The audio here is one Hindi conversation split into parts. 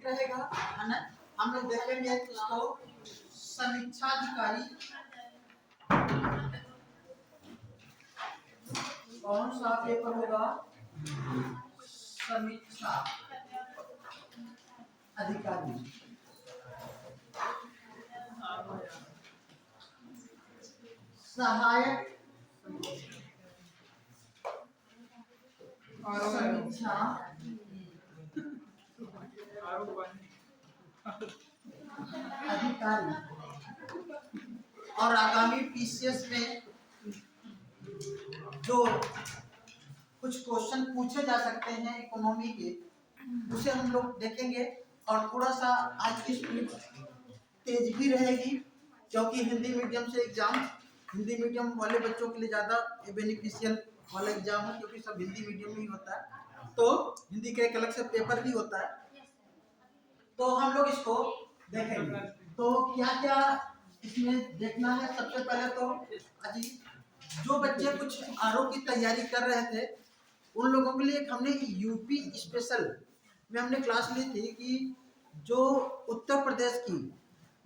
रहेगा, है ना। हम लोग देखेंगे इसको समीक्षा अधिकारी, कौन सा पेपर होगा, समीक्षा अधिकारी, सहायक समीक्षा अधिकारी। और आगामी पीसीएस में जो कुछ क्वेश्चन पूछे जा सकते हैं इकोनॉमी के, उसे हम लोग देखेंगे। और थोड़ा सा आज की स्पीड तेज भी रहेगी, क्योंकि हिंदी मीडियम से एग्जाम, हिंदी मीडियम वाले बच्चों के लिए ज़्यादा बेनिफिशियल वाला एग्जाम है, क्योंकि सब हिंदी मीडियम में ही होता है। तो हिंदी का एक अलग से पेपर भी होता है। तो हम लोग इसको देखेंगे। तो क्या क्या इसमें देखना है, सबसे पहले तो अजी जो बच्चे कुछ आरओ की तैयारी कर रहे थे, उन लोगों के लिए हमने यूपी स्पेशल में हमने क्लास ली थी कि जो उत्तर प्रदेश की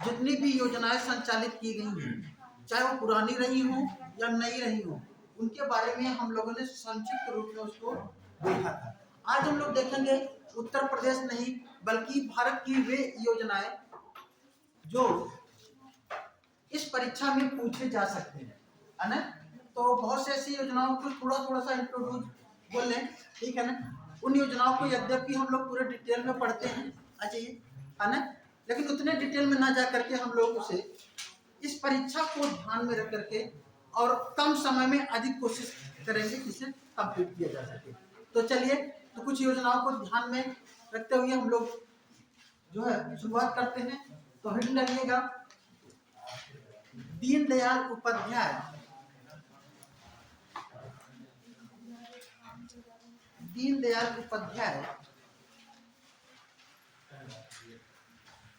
जितनी भी योजनाएं संचालित की गई हैं, चाहे वो पुरानी रही हो या नई रही हो, उनके बारे में हम लोगों ने संक्षिप्त रूप में उसको देखा था। आज हम लोग देखेंगे उत्तर प्रदेश नहीं बल्कि भारत की वे योजनाएं जो इस परीक्षा में पूछे जा सकते हैं, है ना। तो बहुत से ऐसी योजनाओं को थोड़ा सा इंट्रोड्यूस बोल लें, ठीक है ना। उन योजनाओं को यद्यपि हम लोग पूरे डिटेल में पढ़ते हैं, अच्छा ये है ना, लेकिन उतने डिटेल में ना जा करके हम लोग उसे इस परीक्षा को ध्यान में रख करके और कम समय में अधिक कोशिश करेंगे कि इसे कंप्लीट किया जा सके। तो चलिए, तो कुछ योजनाओं को ध्यान में रखते हुए हम लोग जो है शुरुआत करते हैं। तो हेडिंग डालिएगा दीनदयाल उपाध्याय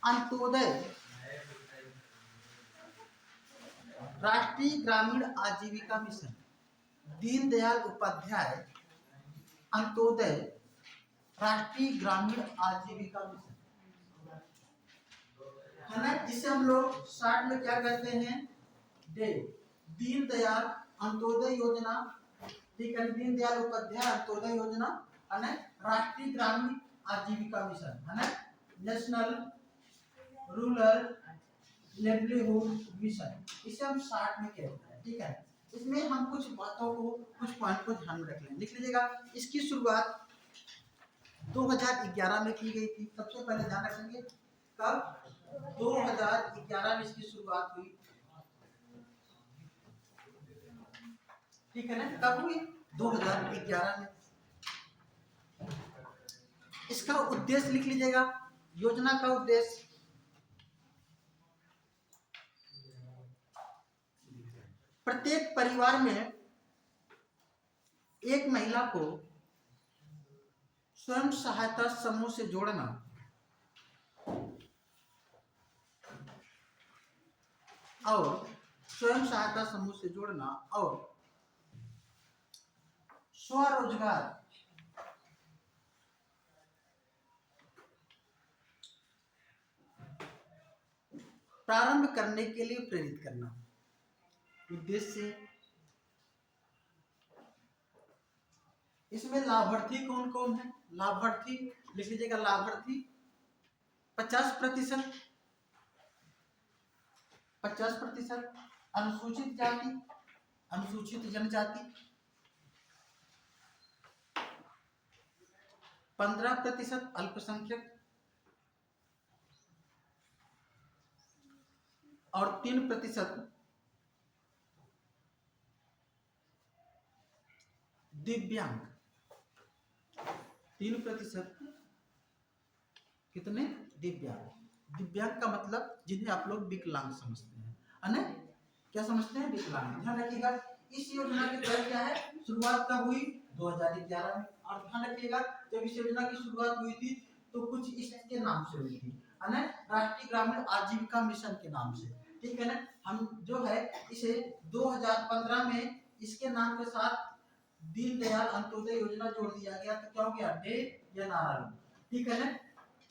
अंत्योदय राष्ट्रीय ग्रामीण आजीविका मिशन। दीनदयाल उपाध्याय अंत्योदय राष्ट्रीय ग्रामीण आजीविका मिशन, है ना, जिसे हम लोग शॉर्ट में क्या कहते हैं, डे। दीनदयाल अंत्योदय योजना, ठीक है, दीनदयाल उपाध्याय अंत्योदय योजना, है ना, राष्ट्रीय ग्रामीण आजीविका मिशन, है ना, नेशनल रूरल लाइवलीहुड मिशन, इसे हम शॉर्ट में कहते हैं, ठीक है। इसमें हम कुछ बातों को, कुछ पॉइंट को ध्यान में रख लें, लिख लीजिएगा। इसकी शुरुआत 2011 में की गई थी। सबसे पहले ध्यान रखेंगे कब, 2011 में इसकी शुरुआत हुई, ठीक है ना। कब हुई, 2011 में। इसका उद्देश्य लिख लीजिएगा, योजना का उद्देश्य प्रत्येक परिवार में एक महिला को स्वयं सहायता समूह से जोड़ना और स्वयं सहायता समूह से जोड़ना और स्वरोजगार प्रारंभ करने के लिए प्रेरित करना। उद्देश्य, इसमें लाभार्थी कौन कौन है, लाभार्थी लिख लीजिएगा, लाभार्थी 50%, 50% अनुसूचित जाति, अनुसूचित जनजाति, 15% अल्पसंख्यक और 3% दिव्यांग। 3% कितने, दिव्यांग। दिव्यांग का मतलब जिन्हें आप लोग विकलांग समझते हैं, है ना, क्या समझते हैं, विकलांग। ध्यान रखिएगा इस योजना की पहले क्या है, शुरुआत कब हुई, 2011 में। और ध्यान रखिएगा जब इस योजना की शुरुआत हुई थी तो कुछ इसके नाम से हुई थी, है ना, राष्ट्रीय ग्रामीण आजीविका मिशन के नाम से, ठीक है ना। हम जो है इसे 2015 में इसके नाम के साथ दीनदयाल अंत्योदय योजना जोड़ दिया गया, तो क्या हो गया, डे या नारा, ठीक है ना।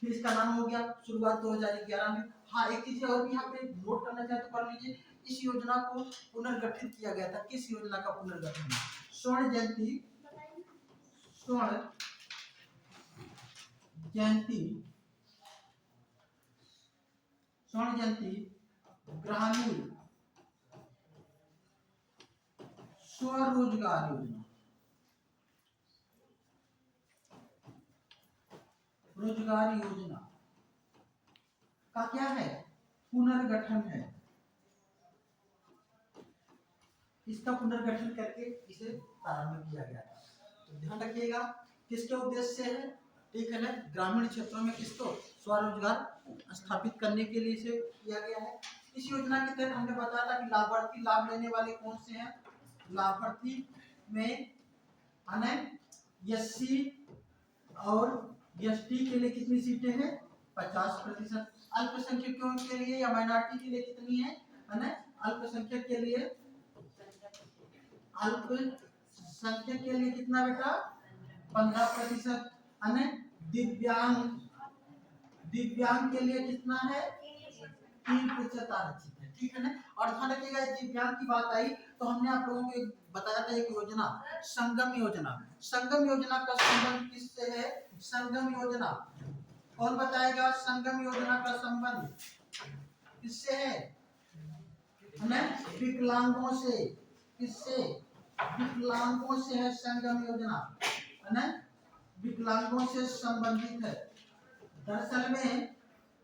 फिर इसका नाम हो गया शुरुआत 2011 में। हाँ, एक चीज और भी यहाँ पे नोट करना चाहे तो कर लीजिए, इस योजना को पुनर्गठित किया गया था। किस योजना का पुनर्गठन? स्वर्ण जयंती ग्रामीण स्वरोजगार योजना, रोजगार योजना का क्या है? पुनर्गठन है। इसका पुनर्गठन करके इसे प्रारंभ किया गया था। तो ध्यान रखिएगा किसके उद्देश्य से है, ठीक है ना? ग्रामीण क्षेत्रों में किसको स्वरोजगार स्थापित करने के लिए इसे किया गया है। इस योजना के तहत हमने बताया था कि लाभार्थी लाभ लेने वाले कौन से हैं। लाभार्थी में एससी और एसटी के लिए कितनी सीटें हैं? 50%। अल्पसंख्यकों के लिए या माइनॉरिटी के लिए कितनी है ना? अल्पसंख्यक के लिए कितना बेटा? 15%। दिव्यांग के लिए कितना है? 3% आरक्षित है, ठीक है ना? और ध्यान रखिएगा दिव्यांग की बात आई तो हमने आप लोगों को बताया था एक योजना, संगम योजना। संगम योजना का संबंध किससे है? संगम योजना कौन बताएगा? संगम योजना का संबंध किससे है? विकलांगों से। किससे? विकलांगों से है संगम योजना, है ना? विकलांगों से संबंधित है। दरअसल में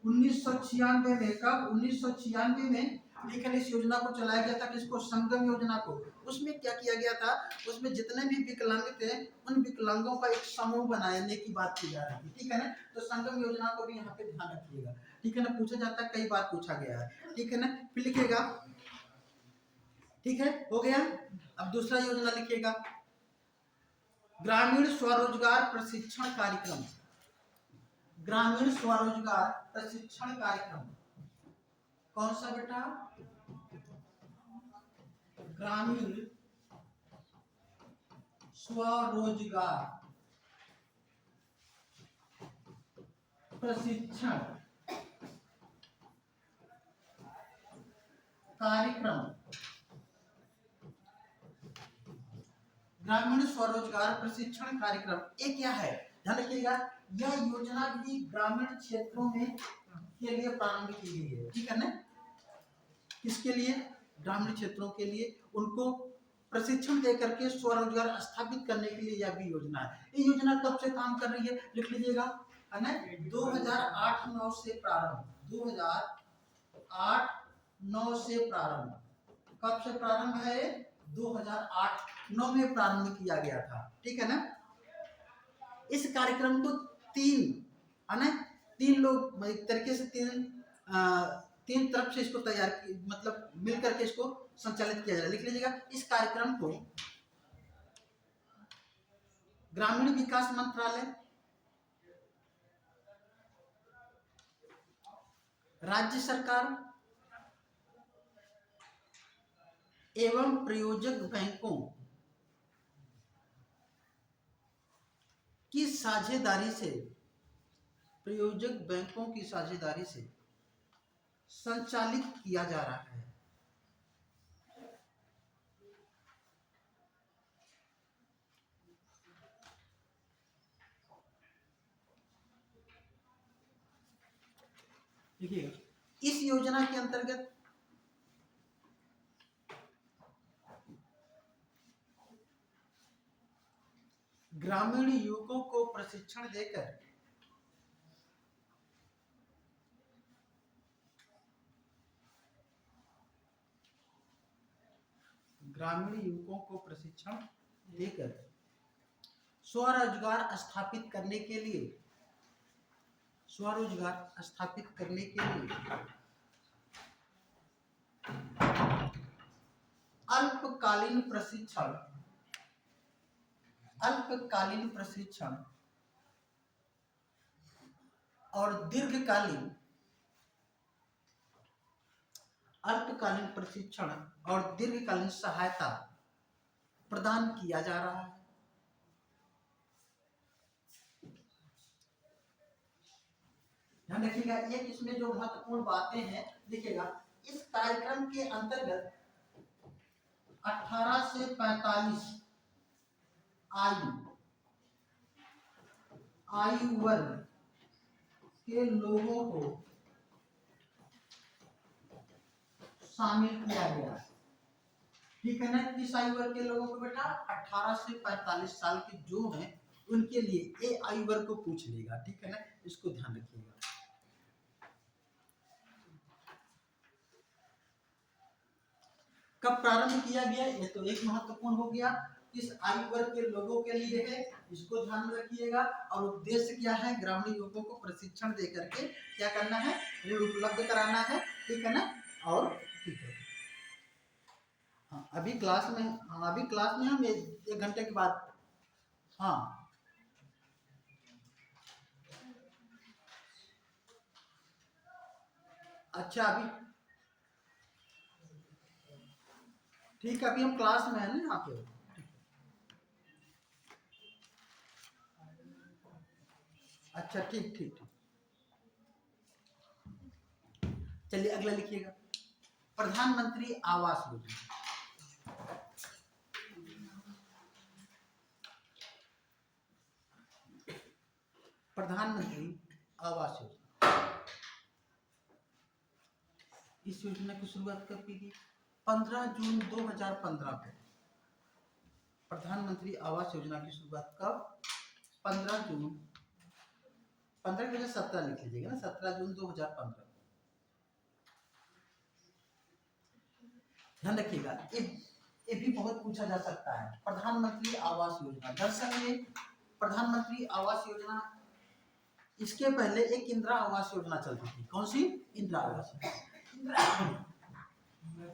1996 में, कब? 1996 में लेकिन इस योजना को चलाया गया था, किसको? संगम योजना को। उसमें क्या किया गया था? उसमें जितने भी विकलांग थे उन विकलांगों का एक समूह बनाने की बात की जा रही थी, ठीक है ना? तो संगम योजना को भी यहाँ पे ध्यान रखिएगा, ठीक है ना? पूछा जाता है, कई बार पूछा गया है, ठीक है ना? फिर लिखिएगा, ठीक है, हो गया। अब दूसरा योजना लिखिएगा, ग्रामीण स्वरोजगार प्रशिक्षण कार्यक्रम। ग्रामीण स्वरोजगार प्रशिक्षण कार्यक्रम कौन सा बेटा? ग्रामीण स्वरोजगार प्रशिक्षण कार्यक्रम। ग्रामीण स्वरोजगार प्रशिक्षण कार्यक्रम ये क्या है? ध्यान रखिएगा, यह योजना भी ग्रामीण क्षेत्रों में के लिए प्रारंभ की गई है, ठीक है ना? किसके लिए? ग्रामीण क्षेत्रों के लिए उनको प्रशिक्षण देकर के स्वरोजगार स्थापित करने के लिए यह भी योजना है। ये योजना कब से काम कर रही है? लिख लीजिएगा, है ना? 2008-9 से प्रारंभ। 2008-9 से प्रारंभ। कब से प्रारंभ है? 2008-9 में प्रारंभ किया गया था, ठीक है ना? इस कार्यक्रम को तीन लोग एक तरीके से तीन तरफ से इसको तैयार मतलब मिलकर के इसको संचालित किया जाए। लिख लीजिएगा, इस कार्यक्रम को ग्रामीण विकास मंत्रालय, राज्य सरकार एवं प्रयोजक बैंकों की साझेदारी से संचालित किया जा रहा है। देखिए, इस योजना के अंतर्गत ग्रामीण युवकों को प्रशिक्षण देकर स्वरोजगार स्थापित करने के लिए अल्पकालीन प्रशिक्षण और दीर्घकालीन सहायता प्रदान किया जा रहा है। ध्यान रखिएगा। एक इसमें जो महत्वपूर्ण बातें हैं देखिएगा, इस कार्यक्रम के अंतर्गत 18 से 45 आयु वर्ग के लोगों को शामिल किया गया। ठीक है ना। किस आयु वर्ग के लोगों को बेटा? 18 से 45 साल के जो हैं उनके लिए ये आयु वर्ग को पूछ लेगा। ठीक है ना, इसको ध्यान रखिएगा। कब प्रारंभ किया गया, ये तो एक महत्वपूर्ण हो गया। किस आयु वर्ग के लोगों के लिए है, इसको ध्यान में रखिएगा। और उद्देश्य क्या है? ग्रामीण युवकों को प्रशिक्षण दे करके क्या करना है? ऋण उपलब्ध कराना है। ठीक है ना। और ठीक है, हाँ अभी क्लास में, हाँ अभी क्लास में हम 1 घंटे के बाद, हाँ अच्छा अभी ठीक है, अभी हम क्लास में है ना यहाँ पे। अच्छा ठीक ठीक ठीक, चलिए अगला लिखिएगा। प्रधानमंत्री आवास योजना। प्रधानमंत्री आवास योजना, इस योजना की शुरुआत कब की गई? 15 जून 2015 को प्रधानमंत्री आवास योजना की शुरुआत कब? 15 जून, 15 की वजह 17 लिख लीजिएगा ना, 17 जून 2015। ध्यान रखिएगा, ये भी बहुत पूछा जा सकता है। प्रधानमंत्री आवास योजना, दरअसल में प्रधानमंत्री आवास योजना, इसके पहले एक इंदिरा आवास योजना चलती थी। कौन सी? इंदिरा आवास।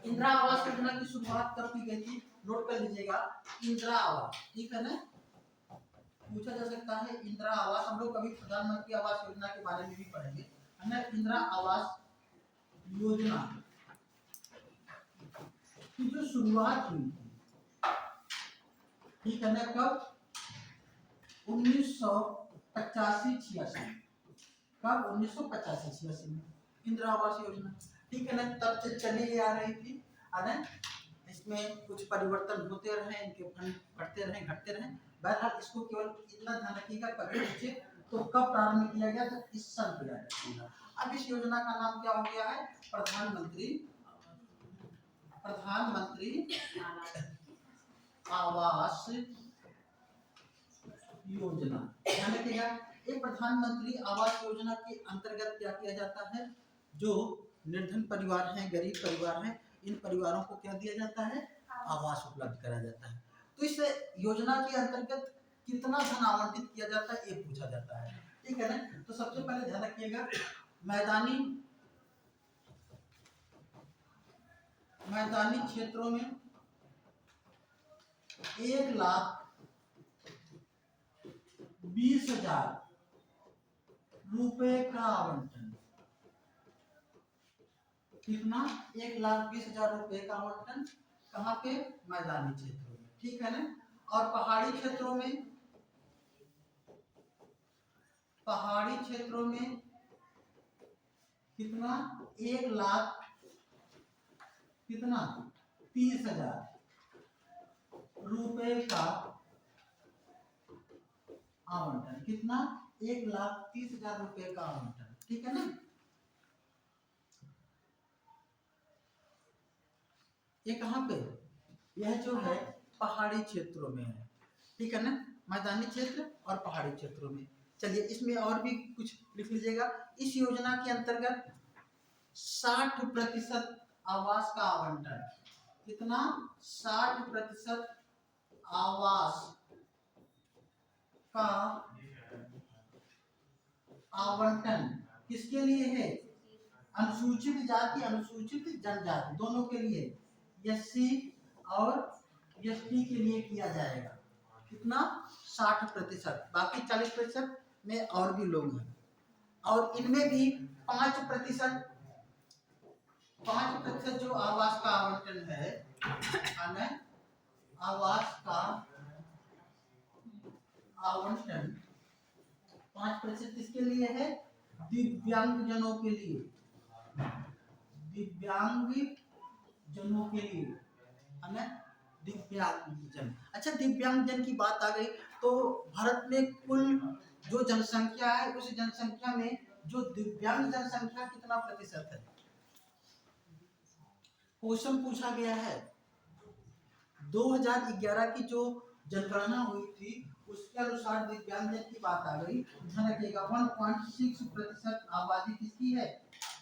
इंदिरा आवास योजना की शुरुआत कब की गई थी? नोट कर लीजिएगा, इंदिरा आवास। ठीक है ना, पूछा जा सकता है इंदिरा आवास। हम लोग कभी प्रधानमंत्री आवास योजना के बारे में भी पढ़ेंगे, है ना। इंदिरा आवास योजना की जो शुरुआत हुई थी, ठीक है ना, कब? 1985-86। कब? 1985-86 में इंदिरा आवास योजना। ठीक है ना, तब से चली आ रही थी, है ना। इसमें कुछ परिवर्तन होते रहे, इनके फंड बढ़ते रहे, घटते रहे। बहरहाल इसको केवल इतना ध्यान रखिएगा, कभी पूछे तो कब प्रारंभ किया गया, तो इस साल किया गया। अब इस योजना का नाम क्या हो गया है? प्रधानमंत्री आवास योजना। ध्यान रखिएगा, ये प्रधानमंत्री आवास योजना के अंतर्गत क्या किया जाता है? जो निर्धन परिवार हैं, गरीब परिवार हैं, इन परिवारों को क्या दिया जाता है? आवास उपलब्ध कराया जाता है। तो इस योजना के अंतर्गत कितना धन आवंटित किया जाता है, ये पूछा जाता है। ठीक है ना। तो सबसे पहले ध्यान रखिएगा, मैदानी क्षेत्रों में 1,20,000 रुपए का आवंटन। कितना? 1,20,000 रुपए का आवंटन। कहाँ पे? मैदानी क्षेत्रों में। ठीक है ना। और पहाड़ी क्षेत्रों में, कितना? 1,00,000 कितना? 30,000 रुपए का आवंटन। कितना? 1,30,000 रुपए का आवंटन। ठीक है ना। ये कहाँ पे? यह जो है पहाड़ी क्षेत्रों में है। ठीक है ना, मैदानी क्षेत्र और पहाड़ी क्षेत्रों में। चलिए इसमें और भी कुछ लिख लीजिएगा। इस योजना के अंतर्गत 60% आवास का आवंटन। कितना? 60% आवास का आवंटन किसके लिए है? अनुसूचित जाति, अनुसूचित जनजाति, दोनों के लिए, एससी और एसटी के लिए किया जाएगा। कितना? 60%। बाकी 40% में और भी लोग हैं। और इनमें भी 5% जो आवास का आवंटन है, आवास का आवंटन 5% किसके लिए है? दिव्यांगजनों के लिए, दिव्यांगजनों के लिए है ना, दिव्यांगजन। अच्छा, दिव्यांगजन की बात आ गई तो भारत में कुल जो जनसंख्या है उस जनसंख्या में जो दिव्यांग जनसंख्या कितना प्रतिशत है? क्वेश्चन पूछा गया है। 2011 की जो जनगणना हुई थी उसके अनुसार दिव्यांगजन की बात आ गई। ध्यान रखिएगा 1.6% आबादी किसकी है?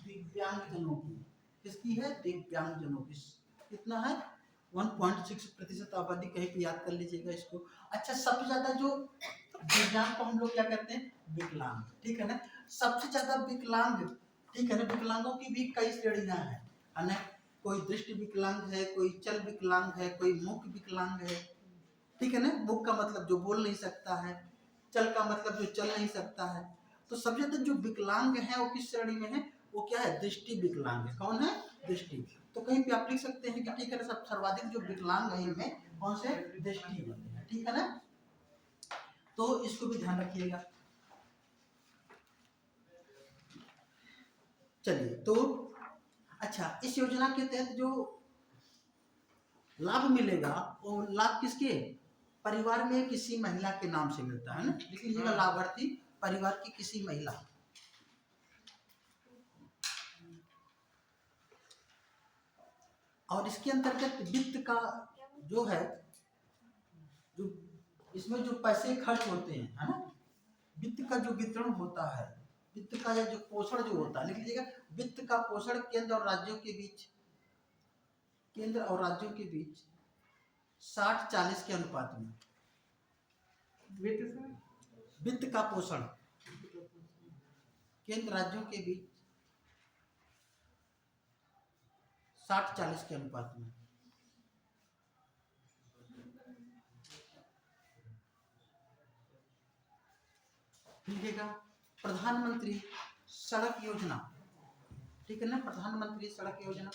दिव्यांगजनों की। किसकी है? दिव्यांगजनों की। कितना है? 1.6% आबादी। कहीं पे याद कर लीजिएगा इसको। अच्छा, सबसे ज्यादा जो दिव्यांग को हम लोग क्या कहते हैं? विकलांग। ठीक है ना, सबसे ज्यादा विकलांग। ठीक है ना, विकलांगों की भी कई श्रेणियां हैं, है ना। कोई दृष्टि विकलांग है, कोई चल विकलांग है, कोई मुख विकलांग है। ठीक है ना, मुख का मतलब जो बोल नहीं सकता है, चल का मतलब जो चल नहीं सकता है। तो सबसे ज्यादा जो विकलांग है वो किस श्रेणी में है? वो क्या है? दृष्टि विकलांग है। कौन है? दृष्टि। तो कहीं पे आप लिख सकते हैं कि ठीक है, सब सर्वाधिक जो विकलांग है इनमें कौन से? दृष्टि वाले हैं। ठीक है ना, तो इसको भी ध्यान रखिएगा। चलिए, तो अच्छा, इस योजना के तहत जो लाभ मिलेगा वो लाभ किसके? परिवार में किसी महिला के नाम से मिलता है ना। लिख लीजिएगा, लाभार्थी परिवार की किसी महिला। और इसके अंतर्गत वित्त का जो है, जो इसमें जो पैसे खर्च होते हैं, है ना, वित्त का जो वितरण होता है, वित्त का जो पोषण जो होता है, लिख लीजिएगा, वित्त का पोषण केंद्र और राज्यों के बीच, केंद्र और राज्यों के बीच 60-40 के अनुपात में। वित्त का पोषण केंद्र राज्यों के बीच 60-40 के अनुपात में। लिखिएगा प्रधानमंत्री सड़क योजना। ठीक है ना, प्रधानमंत्री सड़क योजना।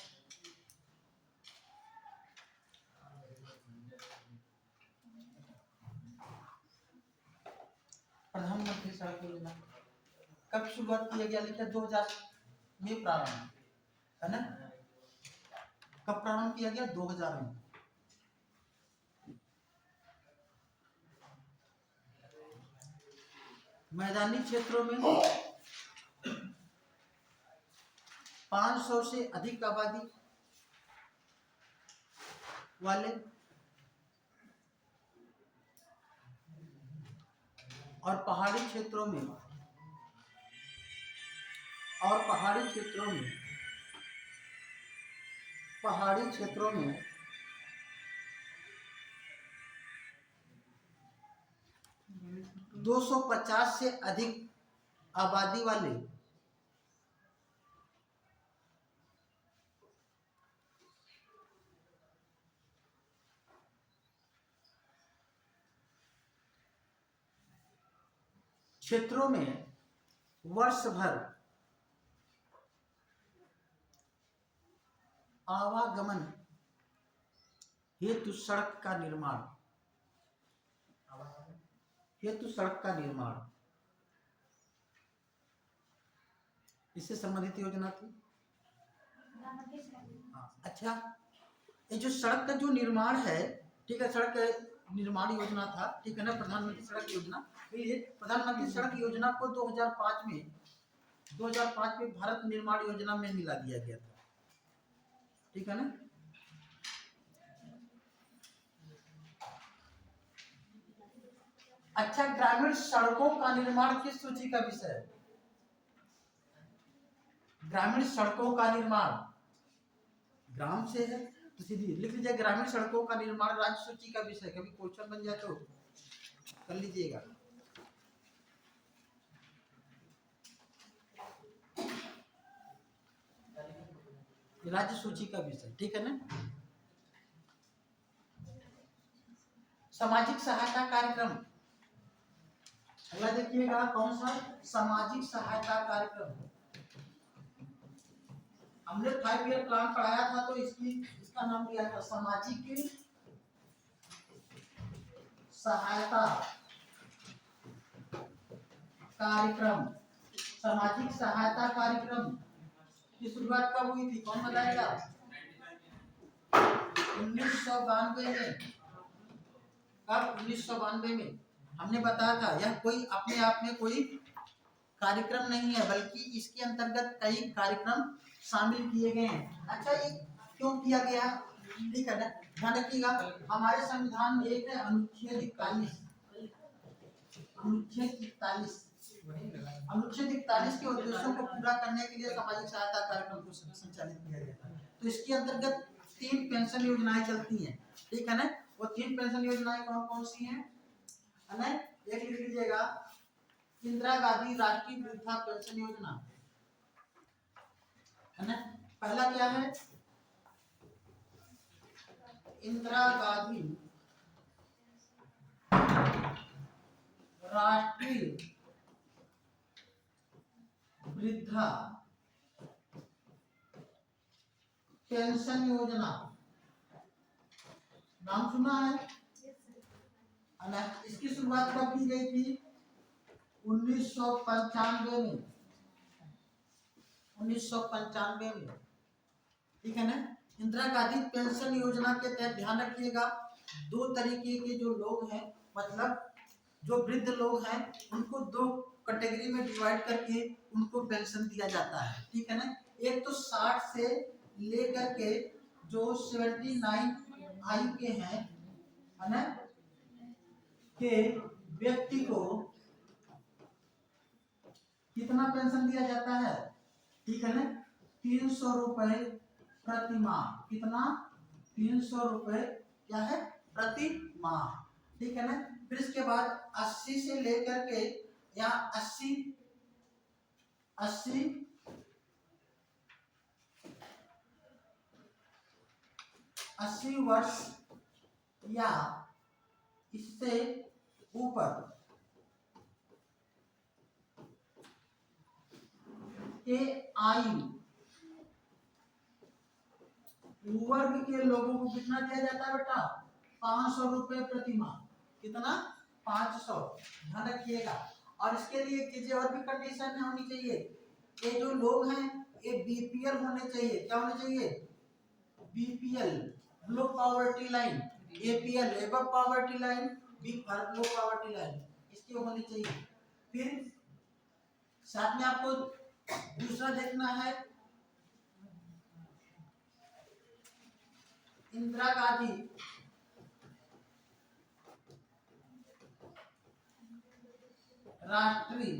प्रधानमंत्री सड़क योजना कब शुरुआत किया गया? लिखा 2000 में प्रारंभ, है ना। कब प्रारंभ किया गया? 2000 में। मैदानी क्षेत्रों में 500 से अधिक आबादी वाले और पहाड़ी क्षेत्रों में 250 से अधिक आबादी वाले क्षेत्रों में वर्ष भर आवागमन हेतु सड़क का निर्माण, इससे संबंधित योजना थी। अच्छा, ये जो सड़क का जो निर्माण है, ठीक है, सड़क निर्माण योजना था। ठीक है ना, प्रधानमंत्री सड़क योजना। ये प्रधानमंत्री सड़क योजना को 2005 में भारत निर्माण योजना में मिला दिया गया था। ठीक है ना। अच्छा, ग्रामीण सड़कों का निर्माण किस सूची का विषय है? ग्रामीण सड़कों का निर्माण ग्राम से है, तो सीधी लिख लीजिए ग्रामीण सड़कों का निर्माण राज्य सूची का विषय। कभी क्वेश्चन बन जाए तो कर लीजिएगा। राज्य सूची का विषय। ठीक है ना। सामाजिक सहायता कार्यक्रम, अगला देखिएगा कौन सा? सामाजिक सहायता कार्यक्रम। हमने 5 ईयर प्लान पढ़ाया था तो इसका नाम दिया था सामाजिक सहायता कार्यक्रम। सामाजिक सहायता कार्यक्रम की शुरुआत कब हुई थी, कौन बताएगा? 1992 में। कब? 1992 में। हमने बताया था यह कोई अपने आप में कोई कार्यक्रम नहीं है, बल्कि इसके अंतर्गत कई कार्यक्रम शामिल किए गए हैं। अच्छा, ये क्यों किया गया? ठीक है ना, ध्यान रखिएगा। हमारे संविधान में एक है अनुच्छेद 41। अनुच्छेद 41 अनुच्छेद 41 के उद्देश्यों को पूरा करने के लिए सामाजिक सहायता कार्यक्रम को संचालित किया गया था। तो इसके अंतर्गत 3 पेंशन योजनाएं चलती हैं, ठीक है ना। वो 3 पेंशन योजनाएं कौन कौन सी हैं? है ना, एक लिख लीजिएगा, इंदिरा गांधी राष्ट्रीय वृद्धा पेंशन योजना, है ना। पहला क्या है? इंदिरा गांधी राष्ट्रीय वृद्धा पेंशन योजना, नाम सुना है? इसकी शुरुआत कब की गई थी? 1995 में। 1995 में, ठीक है ना। इंदिरा गांधी पेंशन योजना के तहत ध्यान रखिएगा, 2 तरीके के जो लोग हैं, मतलब जो वृद्ध लोग हैं, उनको 2 कैटेगरी में डिवाइड करके उनको पेंशन दिया जाता है, ठीक है ना। एक तो 60 से लेकर के जो 79 आयु के हैं, है ना, के व्यक्ति को कितना पेंशन दिया जाता है? ठीक है ना, 300 रुपए प्रति माह। कितना? 300 रुपए क्या है? प्रति माह, ठीक है ना। फिर इसके बाद 80 से लेकर के या 80 वर्ष या इससे ऊपर के आयु वर्ग के लोगों को कितना दिया जाता है बेटा? 500 रुपए प्रति माह। कितना? 500। ध्यान रखिएगा। और इसके लिए कीजिए, और भी कंडीशन होनी चाहिए। ये जो लोग हैं ये बीपीएल होने चाहिए। क्या होने चाहिए? BPL, low poverty line. APL, above poverty line. B for low poverty line, इसकी होनी चाहिए। फिर साथ में आपको दूसरा देखना है, इंदिरा गांधी राष्ट्रीय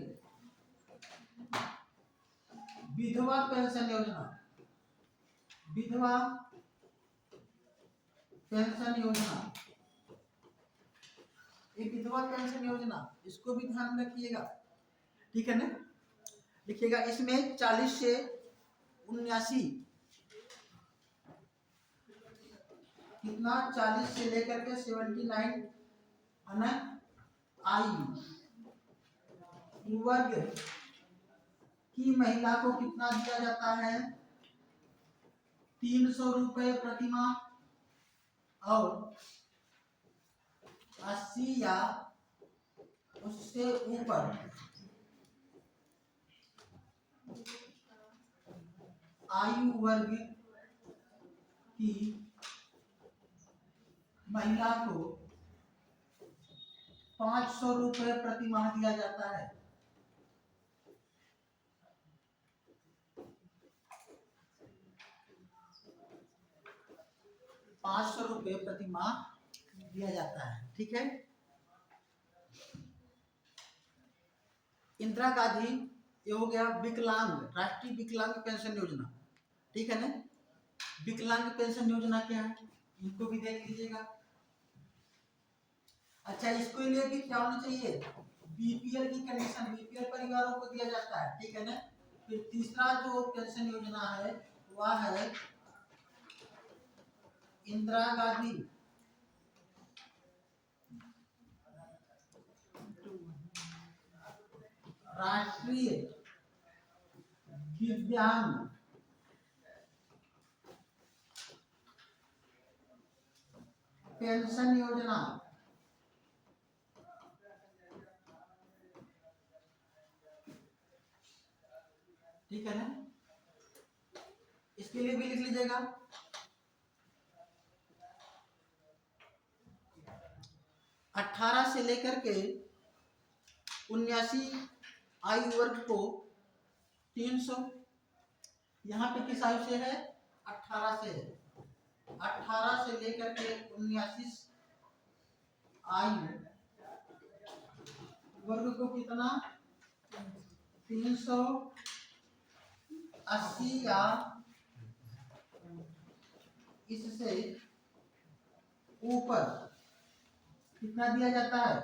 विधवा पेंशन योजना। विधवा पेंशन योजना, ये विधवा पेंशन योजना, इसको भी ध्यान रखिएगा, ठीक है ना। लिखिएगा, इसमें 40 से 79, कितना? 40 से लेकर के 79 है ना, आयु वर्ग की महिला को कितना दिया जाता है? 300 रुपए प्रति माह। और 80 या उससे ऊपर आयु वर्ग की महिला को 500 रुपए प्रति माह दिया जाता है। 500 रुपए प्रति माह दिया जाता है, ठीक है। इंदिरा गांधी ये हो गया विकलांग, राष्ट्रीय विकलांग पेंशन योजना, ठीक है ना। विकलांग पेंशन योजना क्या है, इनको भी देख लीजिएगा। अच्छा, इसको लिए भी क्या होना चाहिए? बीपीएल की कंडीशन, बीपीएल परिवारों को दिया जाता है, ठीक है ना। फिर तीसरा जो पेंशन योजना है वह है इंदिरा गांधी राष्ट्रीय दिव्यांग पेंशन योजना। ठीक है ना। इसके लिए भी लिख लीजिएगा 18 से लेकर के 79 आयु वर्ग को 300। यहाँ पे किस आयु से है? 18 से है। 18 से लेकर के 79 आयु वर्ग को कितना? 380 या इससे ऊपर कितना दिया जाता है?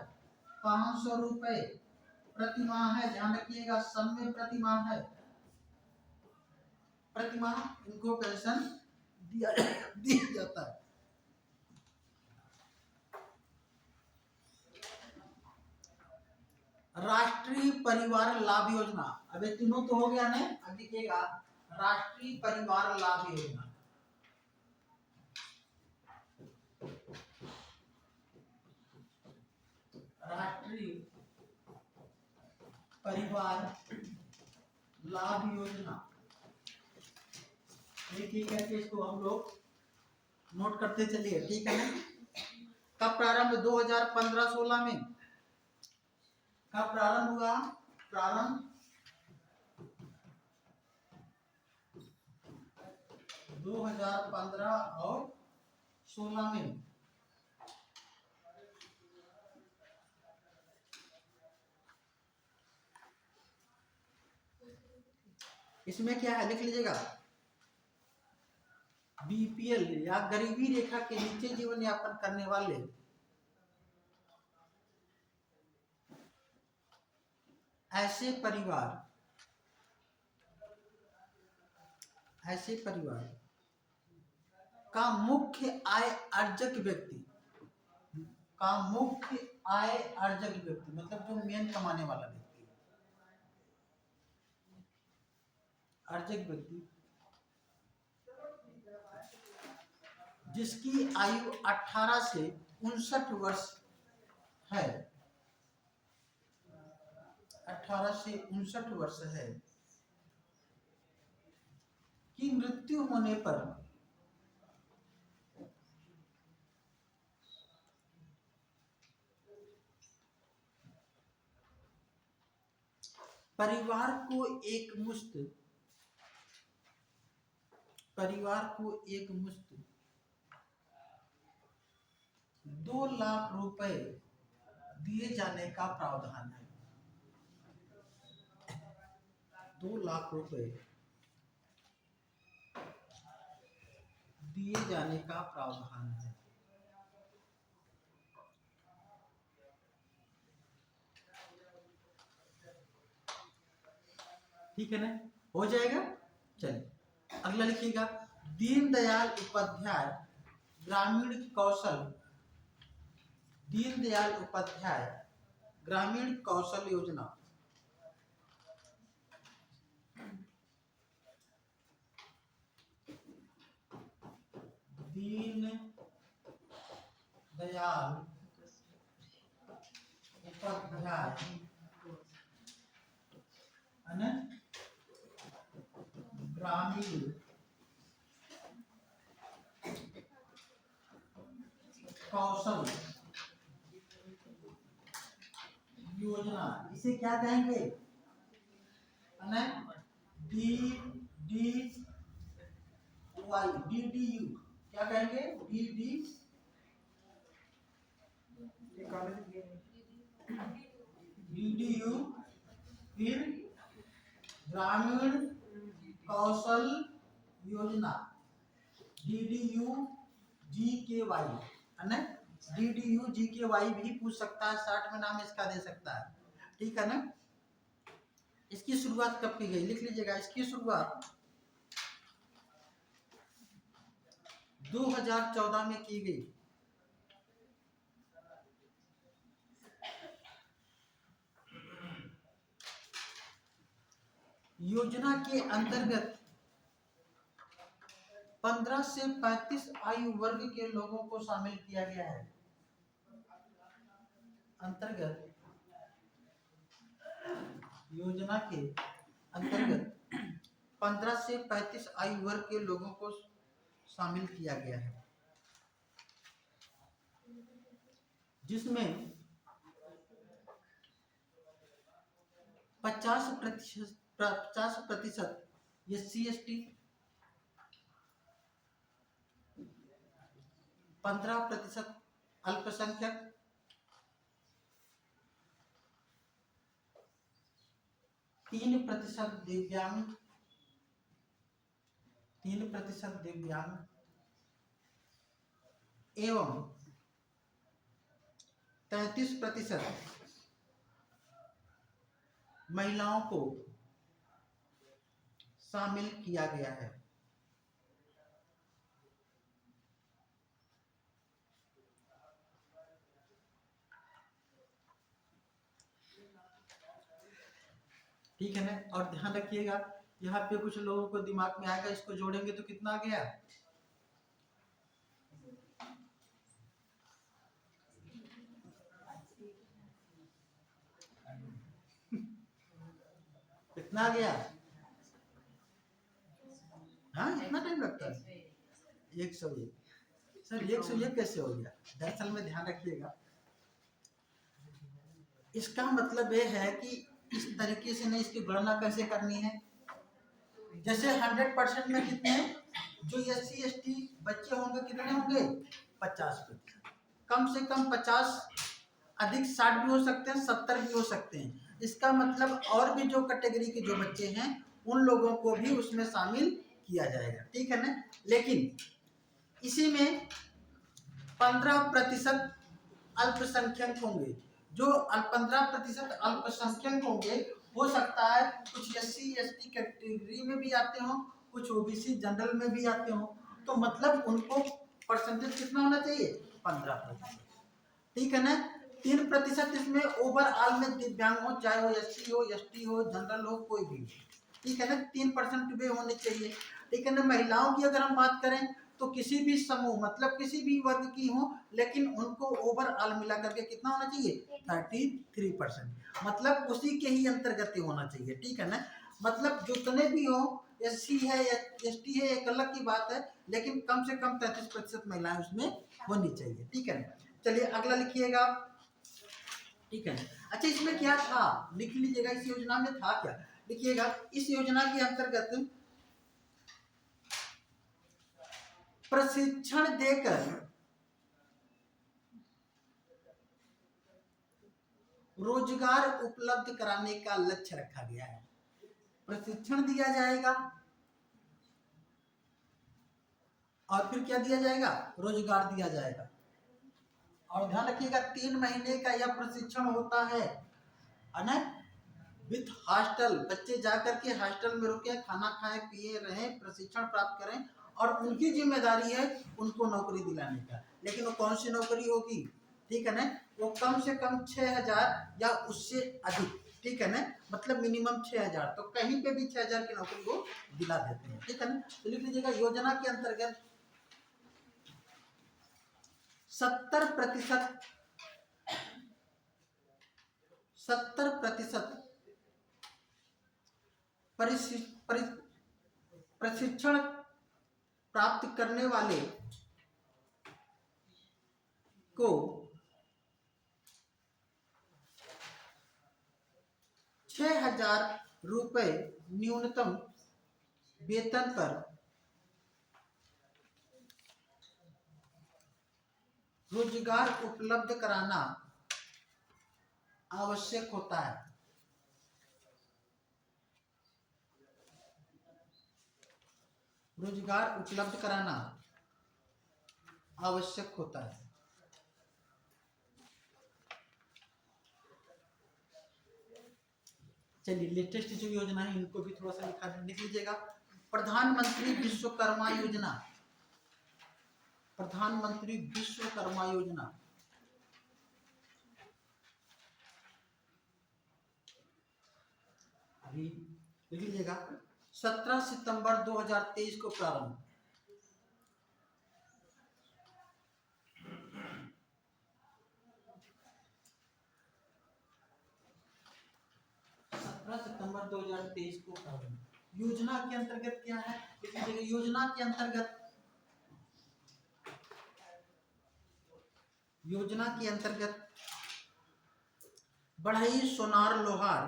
500 रुपए प्रति माह है। ध्यान रखिएगा, समय प्रति माह है। प्रति माह इनको पेंशन दिया जाता है। राष्ट्रीय परिवार लाभ योजना, अब ये तीनों तो हो गया ना। अब देखिएगा राष्ट्रीय परिवार लाभ योजना। राष्ट्रीय परिवार लाभ योजना, एक एक करके इसको हम लोग नोट करते चलिए, ठीक है ना। कब प्रारंभ? 2015-16 में। कब प्रारंभ हुआ? प्रारंभ 2015 और 16 में। इसमें क्या है लिख लीजिएगा, बीपीएल या गरीबी रेखा के नीचे जीवन यापन करने वाले ऐसे परिवार का मुख्य आय अर्जक व्यक्ति मतलब जो मेन कमाने वाला व्यक्ति, अर्जक व्यक्ति जिसकी आयु 18 से 59 वर्ष है, 18 से 59 वर्ष है, की मृत्यु होने पर परिवार को एक मुश्त 2 लाख रुपए दिए जाने का प्रावधान है। 2 लाख रुपए दिए जाने का प्रावधान है। ठीक है ना, हो जाएगा। चलिए अगला लिखिएगा, दीनदयाल उपाध्याय ग्रामीण कौशल योजना। दीन दयाल उपाध्याय ग्रामीण कौशल योजना, इसे क्या कहेंगे? DDU क्या कहेंगे? DDU फिर ग्रामीण कौशल योजना, DDU-GKY है ना। DDU-GKY भी पूछ सकता है, शॉर्ट में नाम इसका दे सकता है, ठीक है ना। इसकी शुरुआत कब की गई लिख लीजिएगा, इसकी शुरुआत 2014 में की गई। योजना के अंतर्गत 15 से 35 आयु वर्ग के लोगों को शामिल किया गया है। योजना के अंतर्गत 15 से 35 आयु वर्ग के लोगों को शामिल किया गया है, जिसमें 50% SC/ST, 15% अल्पसंख्यक, 3% दिव्यांग, 3% दिव्यांग एवं 33% महिलाओं को शामिल किया गया है। ठीक है ना। और ध्यान रखिएगा, यहाँ पे कुछ लोगों को दिमाग में आएगा इसको जोड़ेंगे तो कितना आ गया, कितना आ गया, हाँ इतना टाइम लगता है, 101। सर 101 कैसे हो गया? दरअसल में ध्यान रखिएगा, इसका मतलब ये है कि इस तरीके से नहीं, इसकी गणना कैसे करनी है। जैसे 100% में कितने जो SC/ST बच्चे होंगे कितने होंगे, 50%। कम से कम 50, अधिक 60 भी हो सकते हैं, 70 भी हो सकते हैं। इसका मतलब और भी जो कैटेगरी के जो बच्चे हैं उन लोगों को भी उसमें शामिल किया जाएगा, ठीक है ना। लेकिन इसी में 15% अल्पसंख्यक होंगे। जो 15% अल्पसंख्यक होंगे, हो सकता है कुछ SC/ST कैटेगरी में भी आते हो, कुछ OBC जनरल में भी आते हो, तो मतलब उनको परसेंटेज कितना होना चाहिए, 15%, ठीक है ना। 3% इसमें ओवरऑल में दिव्यांग हो, चाहे वो SC हो, ST हो, जनरल हो, कोई भी, ठीक है ना। 3% वे होने चाहिए, ठीक है ना। महिलाओं की अगर हम बात करें तो किसी भी समूह मतलब किसी भी वर्ग की हो, लेकिन उनको ओवरऑल मिला करके कितना होना चाहिए, 33%, मतलब उसी के ही अंतर्गत होना चाहिए, ठीक है ना। मतलब जितने भी हो, SC है या ST है एक अलग की बात है, लेकिन कम से कम 33% महिलाएं उसमें होनी चाहिए, ठीक है ना। चलिए अगला लिखिएगा, ठीक है। अच्छा इसमें क्या था लिख लीजिएगा, इस योजना में था क्या, लिखिएगा। इस योजना के अंतर्गत प्रशिक्षण देकर रोजगार उपलब्ध कराने का लक्ष्य रखा गया है। प्रशिक्षण दिया जाएगा और फिर क्या दिया जाएगा, रोजगार दिया जाएगा। और ध्यान रखिएगा 3 महीने का यह प्रशिक्षण होता है ना, विथ हॉस्टल। बच्चे जाकर के हॉस्टल में रुके, खाना खाएं पिए रहें, प्रशिक्षण प्राप्त करें, और उनकी जिम्मेदारी है उनको नौकरी दिलाने का। लेकिन वो कौन सी नौकरी होगी, ठीक है ना, वो कम से कम 6000 या उससे अधिक, ठीक है ना, मतलब मिनिमम 6000, तो कहीं पे भी 6000 की नौकरी वो दिला देते हैं, ठीक है ना। तो लिख लीजिएगा योजना के अंतर्गत 70% प्रशिक्षण प्राप्त करने वाले को 6000 रुपए न्यूनतम वेतन पर रोजगार उपलब्ध कराना आवश्यक होता है। रोजगार उपलब्ध कराना आवश्यक होता है। चलिए लेटेस्ट जो योजना है इनको भी थोड़ा सा लिख लीजिएगा। प्रधानमंत्री विश्वकर्मा योजना, प्रधानमंत्री विश्वकर्मा योजना, अभी लिख लीजिएगा 17 सितंबर 2023 को प्रारंभ। 17 सितंबर 2023 को प्रारंभ। योजना के अंतर्गत क्या है, देखिए योजना के अंतर्गत, योजना के अंतर्गत बढ़ई सोनार लोहार,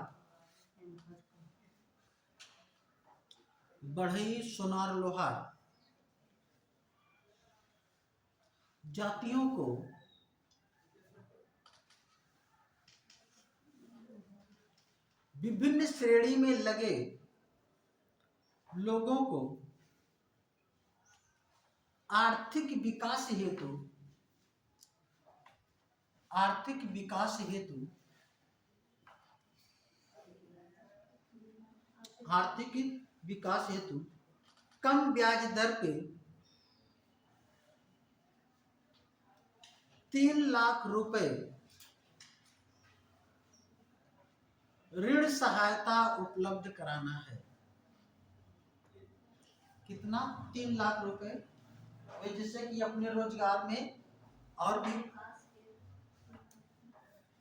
बढ़ई सोनार लोहार जातियों को विभिन्न श्रेणी में लगे लोगों को आर्थिक विकास हेतु, आर्थिक विकास हेतु, आर्थिक विकास हेतु कम ब्याज दर पे 3 लाख रुपए ऋण सहायता उपलब्ध कराना है। कितना? 3 लाख रुपए, जिससे कि अपने रोजगार में और भी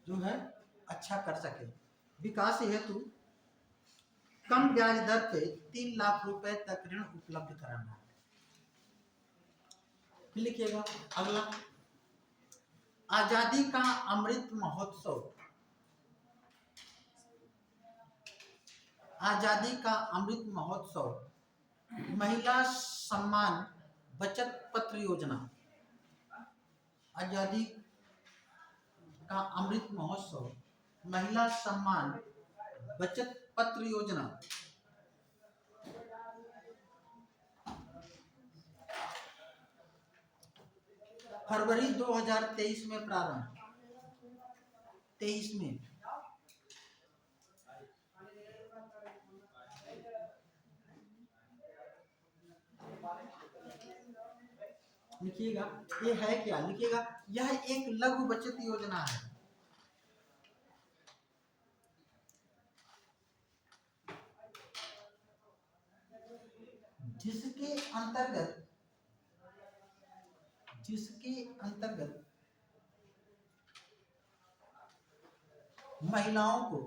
जो है अच्छा कर सके। विकास हेतु कम ब्याज दर पे 3 लाख रुपए तक ऋण उपलब्ध कराना है। लिखिएगा अगला, आजादी का अमृत महोत्सव, आजादी का अमृत महोत्सव महिला सम्मान बचत पत्र योजना, आजादी का अमृत महोत्सव महिला सम्मान बचत पत्र योजना फरवरी 2023 में प्रारंभ, 23 में लिखिएगा। ये है क्या? लिखिएगा यह एक लघु बचत योजना है, जिसके अंतर्गत, जिसके अंतर्गत महिलाओं को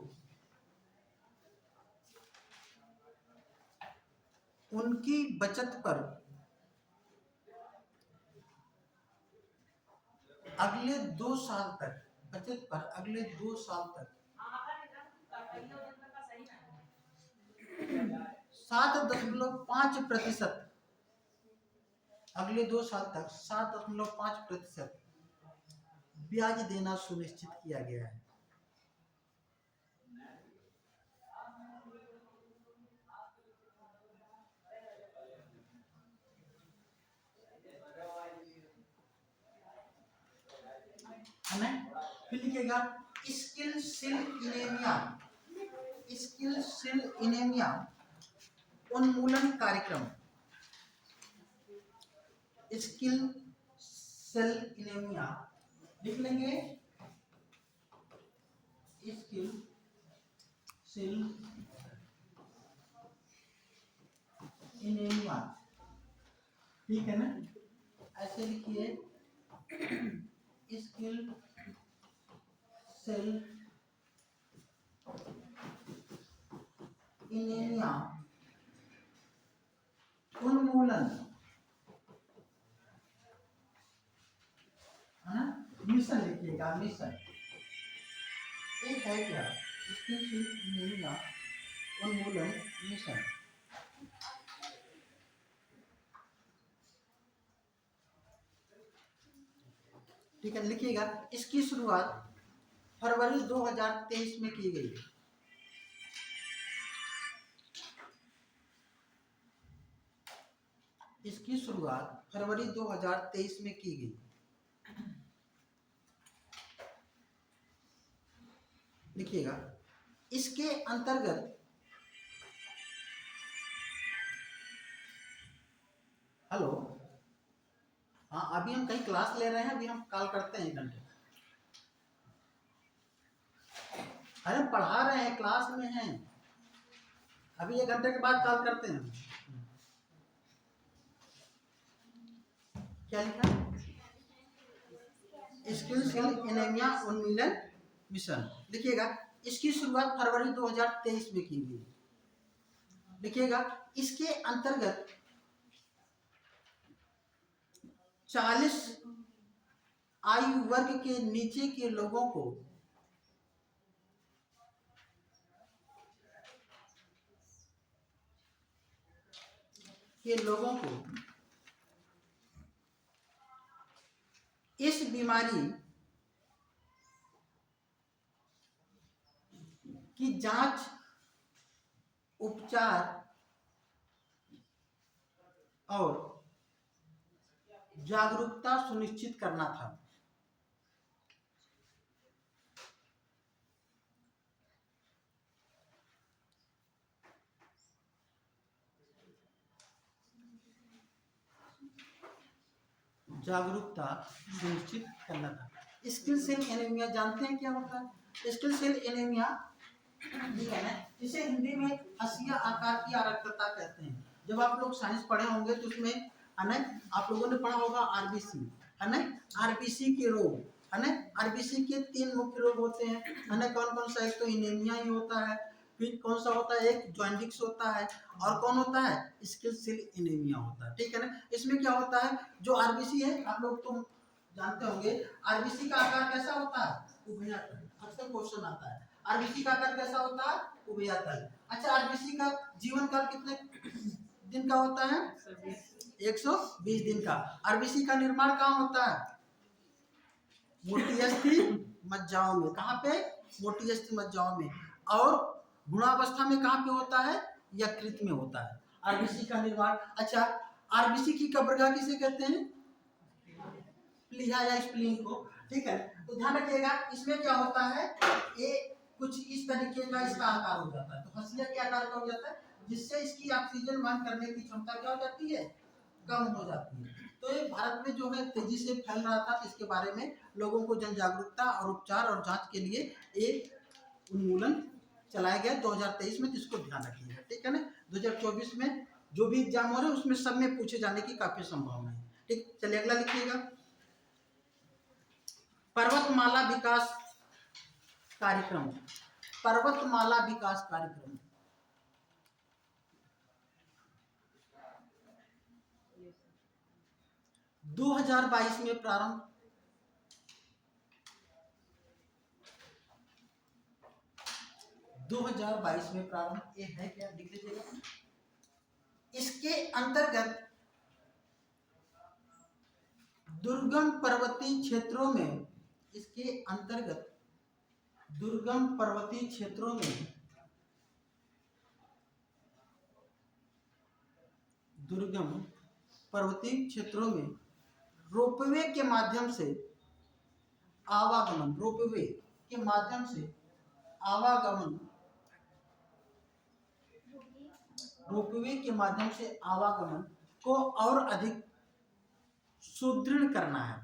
उनकी बचत पर अगले 2 साल तक, बचत पर अगले 2 साल तक 7.5%, अगले 2 साल तक 7.5% ब्याज देना सुनिश्चित किया गया है। फिर लिखिएगा स्किल सिल इनेमिया, स्किल सिल इनेमिया उन्मूलन कार्यक्रम, स्किल सेल इनेमिया लिख लेंगे, स्किल सेल इनेमिया, ठीक है ना? ऐसे लिखिए स्किल सेल इनेमिया उन्मूलन, है ना? मिशन लिखिएगा, मिशन। एक है क्या? स्किल सेल इनेमिया उन्मूलन मिशन। ठीक है, लिखिएगा इसकी शुरुआत फरवरी 2023 में की गई। इसकी शुरुआत फरवरी 2023 में की गई। लिखिएगा इसके अंतर्गत हेलो, हाँ अभी हम कहीं क्लास ले रहे हैं, अभी हम कॉल करते हैं 1 घंटे। अरे हम पढ़ा रहे हैं, क्लास में हैं, अभी 1 घंटे के बाद कॉल करते हैं। क्या लिखा? स्किल सेल एनीमिया उन्मूलन मिशन। लिखिएगा इसकी शुरुआत फरवरी 2023 में की गई। लिखिएगा, इसके अंतर्गत 40 आयु वर्ग के नीचे के लोगों को इस बीमारी की जांच, उपचार और जागरूकता सुनिश्चित करना था। जागरूकता सुनिश्चित करना था। सिकल सेल एनीमिया जानते हैं क्या होता है? सिकल सेल एनीमिया जिसे हिंदी में हसिया आकार की अरक्तता कहते हैं। जब आप लोग साइंस पढ़े होंगे तो उसमें है ना, आप लोगों ने पढ़ा होगा आरबीसी, है ना, आरबीसी के रोग, है ना, आरबीसी के 3 मुख्य रोग होते हैं, है ना, कौन कौन सा? एक तो एनीमिया ही होता है, फिर कौन सा होता है? एक जॉन्डिस होता है, और कौन होता है? सिकल सेल एनीमिया होता है। ठीक है ना। इसमें क्या होता है, जो आरबीसी है आप लोग तो जानते होंगे, आरबीसी का आकार कैसा होता है? उभयताल। अक्सर क्वेश्चन आता है, आरबीसी का आकार कैसा होता है? उभयताल। अच्छा, आरबीसी का जीवन काल कितने दिन का होता है? 120 दिन का। आरबीसी का निर्माण कहाँ होता है? मोटी अस्थि मज्जाओं में। कहाँ पे? मोटी अस्थि मज्जाओं में। और गुणावस्था में कहाँ पे होता है? यकृत में होता है आरबीसी का निर्माण। अच्छा, आरबीसी की कब्रगाह किसे कहते हैं? प्लीहा या स्प्लीन को। ठीक है, तो ध्यान रखिएगा, इसमें क्या होता है, ये कुछ इस तरीके का इसका आकार हो जाता है। तो हंसिया के आकार का हो जाता है, जिससे इसकी ऑक्सीजन वहन करने की क्षमता क्या हो जाती है? कम हो जाती है। तो ये भारत में जो है तेजी से फैल रहा था, तो इसके बारे में लोगों को जन जागरूकता और उपचार और जांच के लिए एक उन्मूलन चलाया गया 2023 में, जिसको ध्यान रखिएगा। ठीक है ना। 2024 में जो भी एग्जाम हो रहे हैं उसमें सब में पूछे जाने की काफी संभावना है। ठीक, चलिए अगला लिखिएगा, पर्वतमाला विकास कार्यक्रम। पर्वतमाला विकास कार्यक्रम 2022 में प्रारंभ 2022 में प्रारंभ ये है क्या, लिख लीजिएगा। इसके अंतर्गत दुर्गम पर्वतीय क्षेत्रों में, इसके अंतर्गत दुर्गम पर्वतीय क्षेत्रों में, दुर्गम पर्वतीय क्षेत्रों में रोपवे के माध्यम से आवागमन, रोपवे के माध्यम से आवागमन, रोपवे के माध्यम से आवागमन को और अधिक सुदृढ़ करना है।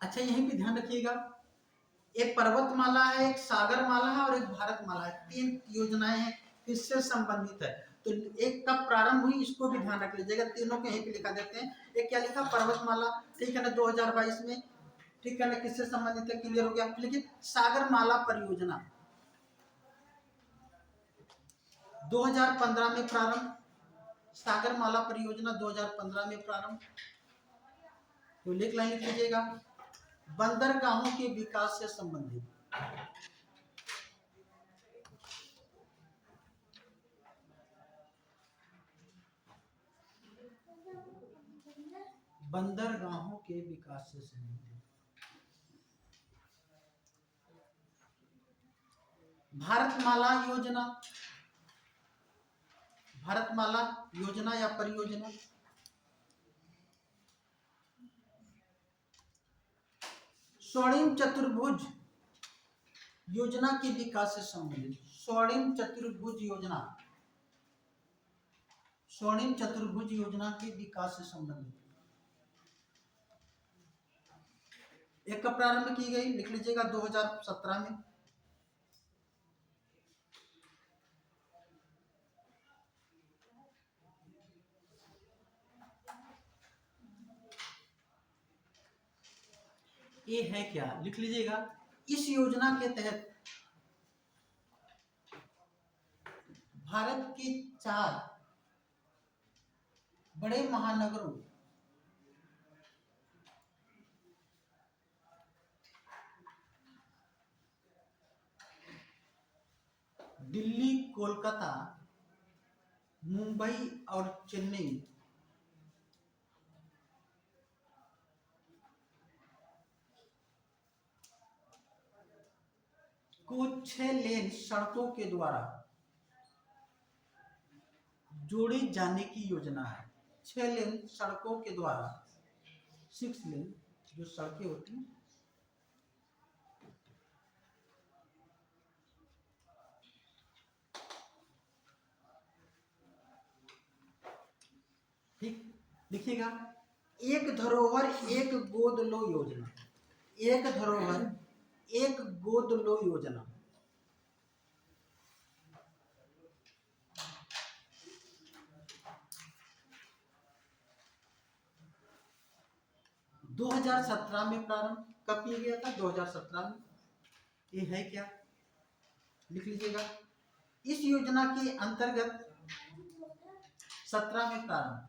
अच्छा, यहीं पे ध्यान रखिएगा, एक पर्वतमाला है, एक सागरमाला है और एक भारतमाला है। 3 योजनाएं हैं, किससे संबंधित है? तो एक कब प्रारंभ हुई इसको भी ध्यान रख लीजिएगा। तीनों को यहीं पे लिखा देते हैं। एक क्या लिखा? पर्वतमाला। ठीक है ना, 2022 में। ठीक है ना, किससे संबंधित है? क्लियर हो गया। लेकिन सागरमाला परियोजना 2015 में प्रारंभ, सागरमाला परियोजना 2015 में प्रारंभ। तो लिख लाइन लिख लीजिएगा, बंदरगाहों के विकास से संबंधित, बंदरगाहों के विकास से संबंधित। भारतमाला योजना, भारतमाला योजना या परियोजना स्वर्णिम चतुर्भुज योजना के विकास से संबंधित। स्वर्णिम चतुर्भुज योजना, स्वर्णिम चतुर्भुज योजना के विकास से संबंधित। एक कब प्रारंभ की गई? लिख लीजिएगा 2017 में। ये है क्या? लिख लीजिएगा, इस योजना के तहत भारत के 4 बड़े महानगरों दिल्ली, कोलकाता, मुंबई और चेन्नई को 6 लेन सड़कों के द्वारा जोड़े जाने की योजना है। 6 लेन सड़कों के द्वारा, 6 लेन जो सड़कें होती हैं, ठीक, लिखिएगा। एक धरोहर एक गोद लो योजना, एक धरोहर एक गोद लो योजना 2017 में प्रारंभ कब किया गया था? 2017 में। ये है क्या, लिख लीजिएगा। इस योजना के अंतर्गत 17 में प्रारंभ,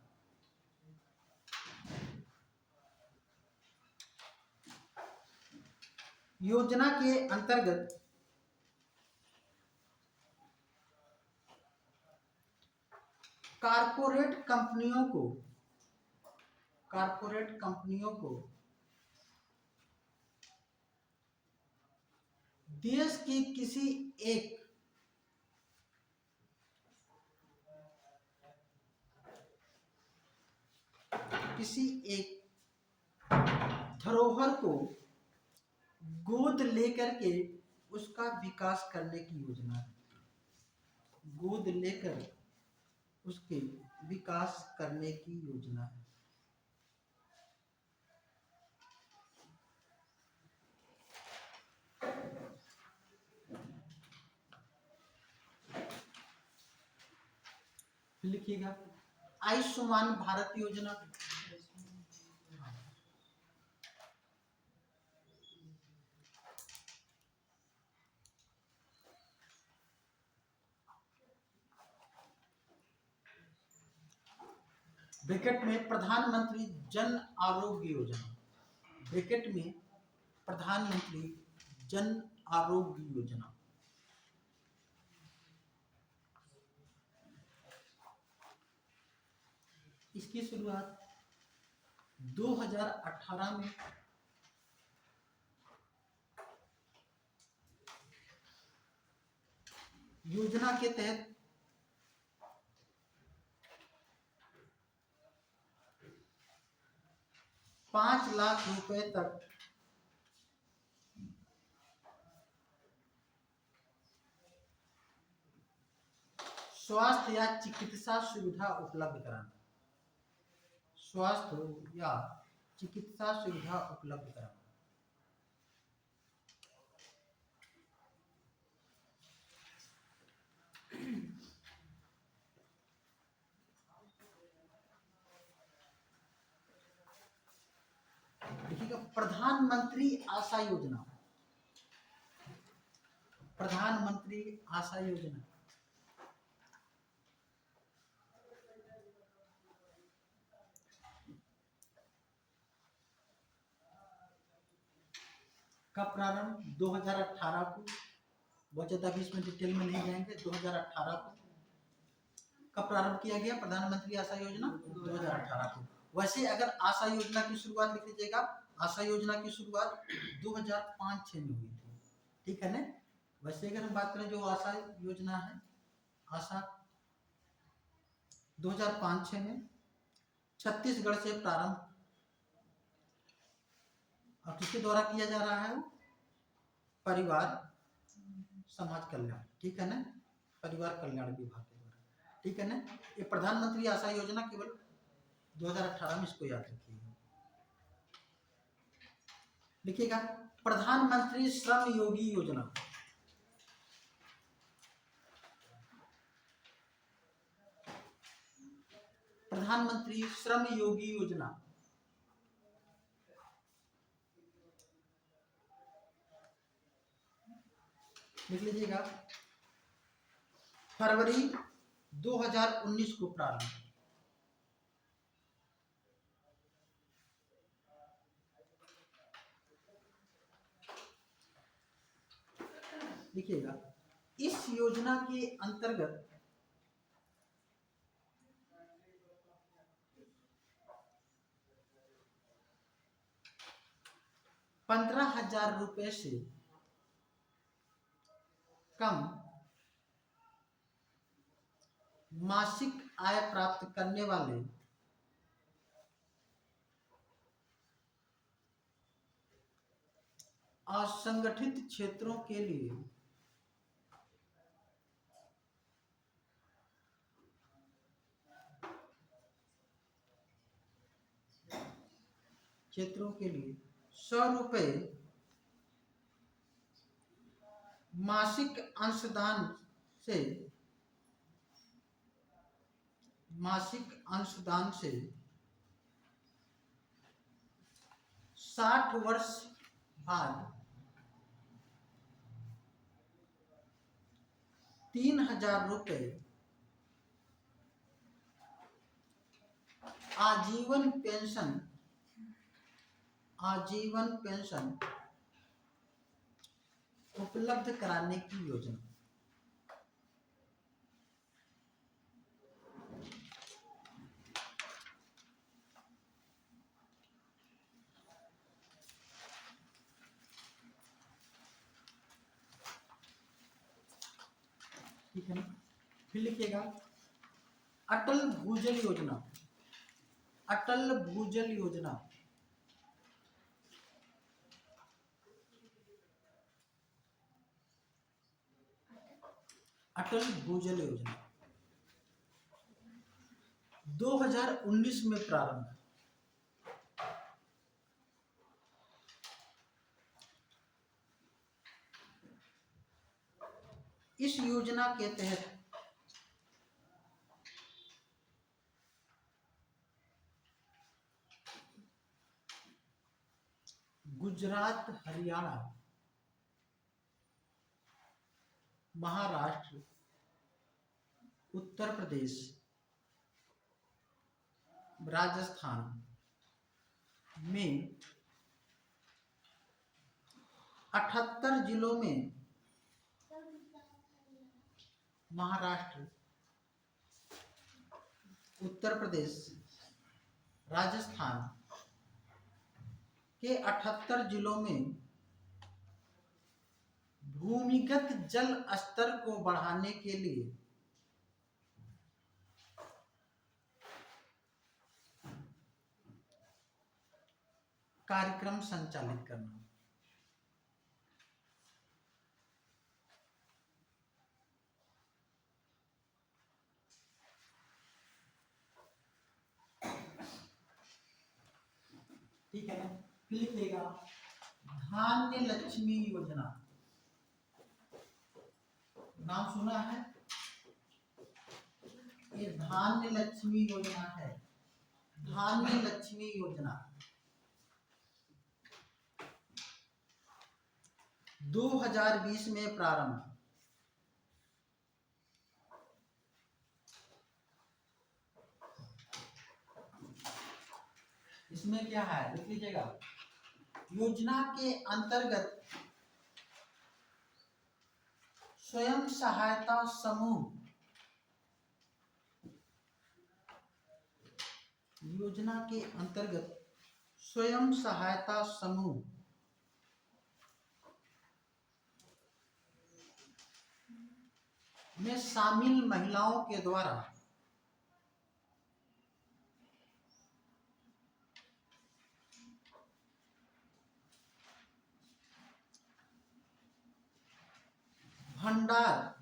योजना के अंतर्गत कारपोरेट कंपनियों को देश की किसी एक धरोहर को गोद लेकर के उसका विकास करने की योजना है। गोद लेकर उसके विकास करने की योजना है। लिखिएगा आयुष्मान भारत योजना, ब्रैकेट में प्रधानमंत्री जन आरोग्य योजना, ब्रैकेट में प्रधानमंत्री जन आरोग्य योजना। इसकी शुरुआत 2018 में योजना के तहत 5 लाख रुपए तक स्वास्थ्य या चिकित्सा सुविधा उपलब्ध कराना, स्वास्थ्य या चिकित्सा सुविधा उपलब्ध कराना। देखिएगा प्रधानमंत्री आशा योजना, प्रधानमंत्री आशा योजना का प्रारंभ 2018 को, बहुत ज़्यादा भी इसमें डिटेल में नहीं जाएंगे। 2018 को कब प्रारंभ किया गया प्रधानमंत्री आशा योजना? 2018 को। वैसे अगर आशा योजना की शुरुआत लिख लीजिएगा, आशा योजना की शुरुआत 2005-06 में हुई थी, ठीक है ना। वैसे अगर हम बात करें जो आशा योजना है, आशा 2005-06 में छत्तीसगढ़ से प्रारंभ, और किसके द्वारा किया जा रहा है? परिवार समाज कल्याण, ठीक है ना, परिवार कल्याण विभाग के द्वारा, ठीक है ना। ये प्रधानमंत्री आशा योजना केवल 2018 में, इसको याद रखिएगा। लिखिएगा प्रधानमंत्री श्रम योगी योजना, प्रधानमंत्री श्रम योगी योजना लिख लीजिएगा, फरवरी 2019 को प्रारंभ। देखिएगा, इस योजना के अंतर्गत 15,000 रुपए से कम मासिक आय प्राप्त करने वाले असंगठित क्षेत्रों के लिए ₹100 मासिक अंशदान से 60 वर्ष बाद 3,000 रुपए आजीवन पेंशन उपलब्ध कराने की योजना। ठीक है ना? फिर लिखिएगा, अटल भूजल योजना। अटल भूजल योजना अटल भूजल योजना 2019 में प्रारंभ। इस योजना के तहत गुजरात, हरियाणा, महाराष्ट्र, उत्तर प्रदेश, राजस्थान में 78 जिलों में, महाराष्ट्र, उत्तर प्रदेश, राजस्थान के 78 जिलों में भूमिगत जल स्तर को बढ़ाने के लिए कार्यक्रम संचालित करना। ठीक है ना? फिर लिखिएगा, धान्य लक्ष्मी योजना। नाम सुना है? ये धान्य लक्ष्मी योजना है। धान्य लक्ष्मी योजना 2020 में प्रारंभ। इसमें क्या है लिख लीजिएगा, योजना के अंतर्गत स्वयं सहायता समूह, योजना के अंतर्गत स्वयं सहायता समूह में शामिल महिलाओं के द्वारा भंडार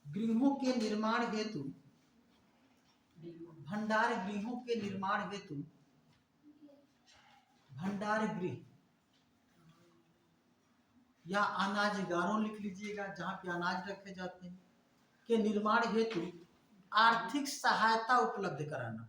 गृहों के निर्माण हेतु भंडार गृह या अनाजगारों लिख लीजिएगा, जहां पे अनाज रखे जाते हैं, के निर्माण हेतु आर्थिक सहायता उपलब्ध कराना।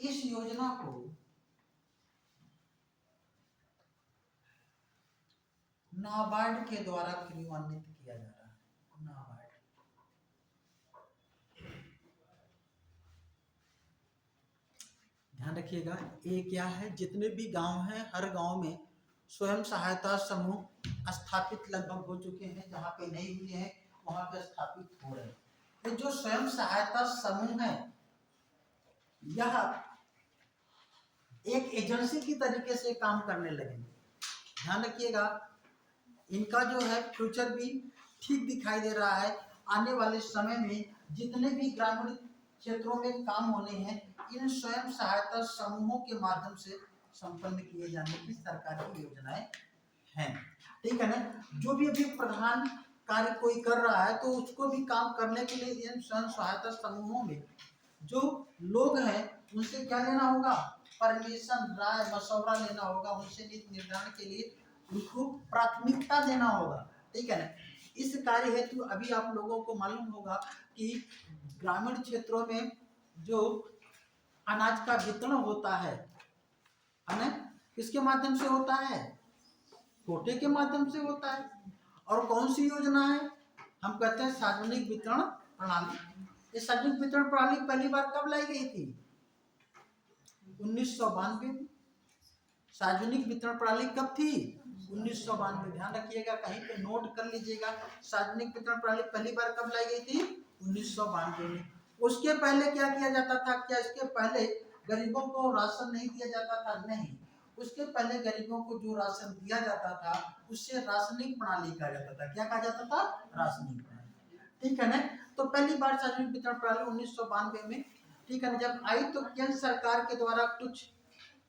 इस योजना को नाबार्ड के द्वारा क्रियान्वित किया जा रहा है। नाबार्ड ध्यान रखिएगा, ये क्या है, जितने भी गांव हैं हर गांव में स्वयं सहायता समूह स्थापित लगभग हो चुके हैं, जहाँ पे नहीं हुए हैं वहां पे स्थापित हो रहे हैं। तो जो स्वयं सहायता समूह है यह एक एजेंसी की तरीके से काम करने लगे। ध्यान रखिएगा, इनका जो है फ्यूचर भी ठीक दिखाई दे रहा है। आने वाले समय में जितने भी ग्रामीण क्षेत्रों में काम होने हैं इन स्वयं सहायता समूहों के माध्यम से संपन्न किए जाने की सरकार की योजनाएं हैं। ठीक है ना। जो भी अभी प्रधान कार्य कोई कर रहा है तो उसको भी काम करने के लिए इन स्वयं सहायता समूहों में जो लोग हैं उनसे क्या लेना होगा, परमिशन, राय मशवरा लेना होगा, उनसे नीति निर्धारण के लिए उनको प्राथमिकता देना होगा। ठीक है ना। इस कार्य हेतु अभी आप लोगों को मालूम होगा कि ग्रामीण क्षेत्रों में जो अनाज का वितरण होता है ना, किसके माध्यम से होता है, कोटे के माध्यम से होता है। और कौन सी योजना है, हम कहते हैं सार्वजनिक वितरण प्रणाली। ये सार्वजनिक वितरण प्रणाली पहली बार कब लाई गई थी, 1992 में। सार्वजनिक वितरण प्रणाली कब थी, 1992। ध्यान रखिएगा, कहीं पे नोट कर लीजिएगा, सार्वजनिक वितरण प्रणाली पहली बार कब लाई गई थी, 1992 में। उसके पहले क्या किया जाता था, क्या इसके पहले गरीबों को राशन नहीं दिया जाता था, नहीं। उसके पहले गरीबों को जो राशन दिया जाता था उससे राशनिंग प्रणाली कहा जाता था। क्या कहा जाता था, राशनिंग प्रणाली। ठीक है ना। तो पहली बार सार्वजनिक वितरण प्रणाली 1992 में, ठीक है ना, जब आई तो केंद्र सरकार के द्वारा कुछ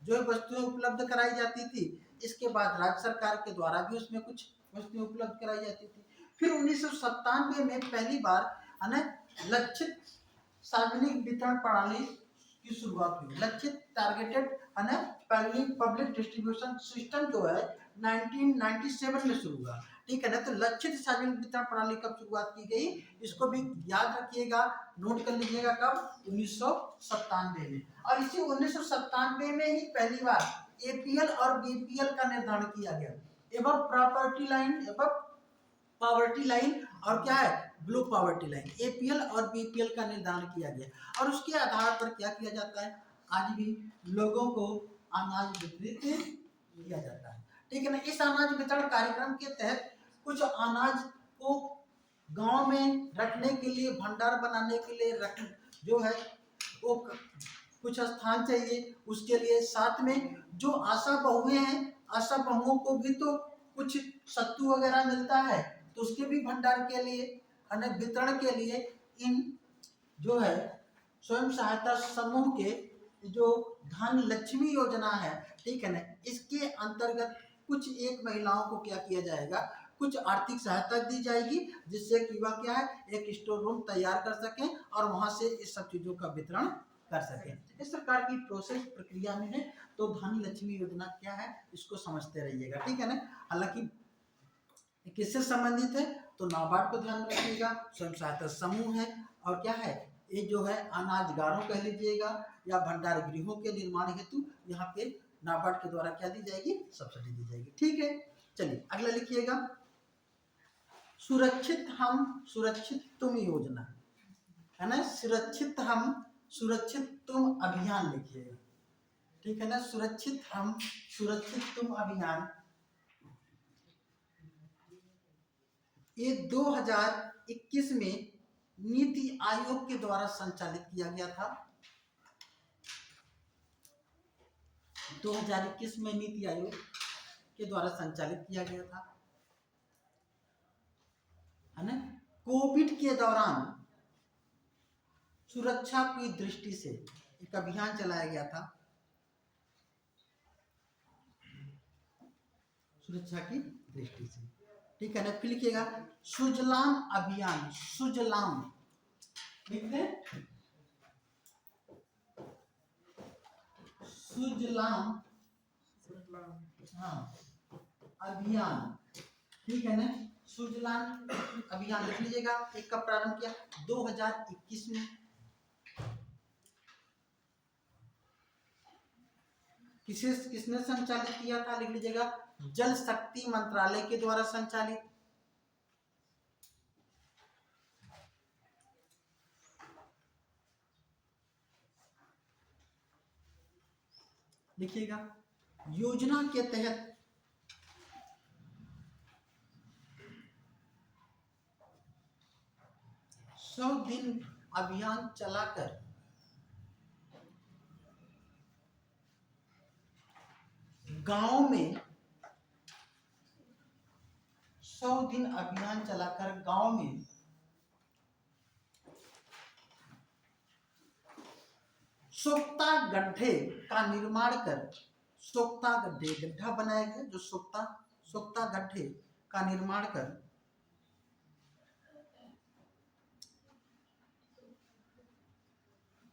जो वस्तुएं उपलब्ध कराई जाती थी, इसके बाद राज्य सरकार के द्वारा भी उसमें कुछ वस्तुएं उपलब्ध कराई जाती थी। फिर 1997 में पहली बार है ना लक्षित सार्वजनिक वितरण प्रणाली की शुरुआत हुई। लक्षित टारगेटेड है ना पब्लिक डिस्ट्रीब्यूशन सिस्टम जो है 1997 में शुरू हुआ। ठीक है ना। तो लक्षित सार्वजनिक वितरण प्रणाली कब शुरुआत की गई, इसको भी याद रखिएगा, नोट कर लीजिएगा, कब, 1997 में। और इसी 1997 में ही पहली बार एपीएल और बीपीएल का निर्धारण किया गया। एवं प्रॉपर्टी लाइन, एवं पॉवर्टी लाइन और क्या है, ब्लू पॉवर्टी लाइन, एपीएल और बीपीएल का निर्धारण किया गया। और उसके आधार पर क्या किया जाता है, आज भी लोगों को अनाज वितरित किया जाता है। ठीक है ना। इस अनाज वितरण कार्यक्रम के तहत कुछ अनाज को गांव में रखने के लिए, भंडार बनाने के लिए रख जो है वो कुछ स्थान चाहिए, उसके लिए साथ में जो आशा बहुएं हैं, आशा बहुओं को भी तो कुछ सत्तू वगैरह मिलता है, तो उसके भी भंडार के लिए, वितरण के लिए इन जो है स्वयं सहायता समूह के जो धन लक्ष्मी योजना है, ठीक है ना, इसके अंतर्गत कुछ एक महिलाओं को क्या किया जाएगा, कुछ आर्थिक सहायता दी जाएगी, जिससे कि वह क्या है एक स्टोर रूम तैयार कर सकें और वहां से इस सब चीजों का वितरण कर सकें। इस सरकार की प्रोसेस प्रक्रिया में है। तो धन लक्ष्मी योजना क्या है इसको समझते रहिएगा। ठीक है ना। हालांकि किससे संबंधित है, तो नाबार्ड को ध्यान रखिएगा, स्वयं सहायता समूह है, और क्या है ये जो है अनाजगारों कह लीजिएगा या भंडार गृहों के निर्माण हेतु यहाँ पे नाबार्ड के द्वारा क्या दी जाएगी, सब्सिडी दी जाएगी। ठीक है। चलिए अगला लिखिएगा, सुरक्षित हम सुरक्षित तुम योजना है ना, सुरक्षित हम सुरक्षित तुम अभियान लिखिएगा। ठीक है ना। सुरक्षित हम सुरक्षित तुम अभियान ये 2021 में नीति आयोग के द्वारा संचालित किया गया था। 2021 में नीति आयोग के द्वारा संचालित किया गया था, है ना। कोविड के दौरान सुरक्षा की दृष्टि से एक अभियान चलाया गया था, सुरक्षा की दृष्टि से। ठीक है ना। फिर लिखिएगा सुजलाम अभियान, सुजलाम लिखते हैं, सुजलाम हाँ अभियान। ठीक है ना। सुजलाम अभियान लिख लीजिएगा। एक का प्रारंभ किया 2021 में, किसने संचालित किया था? लिख लीजिएगा, जल शक्ति मंत्रालय के द्वारा संचालित। लिखिएगा, योजना के तहत सौ दिन अभियान चलाकर गांव में 100 दिन अभियान चलाकर गांव में सोख्ता गड्ढे का निर्माण कर, सोख्ता गड्ढे, गड्ढा बनाया गया जो सोख्ता गड्ढे का निर्माण कर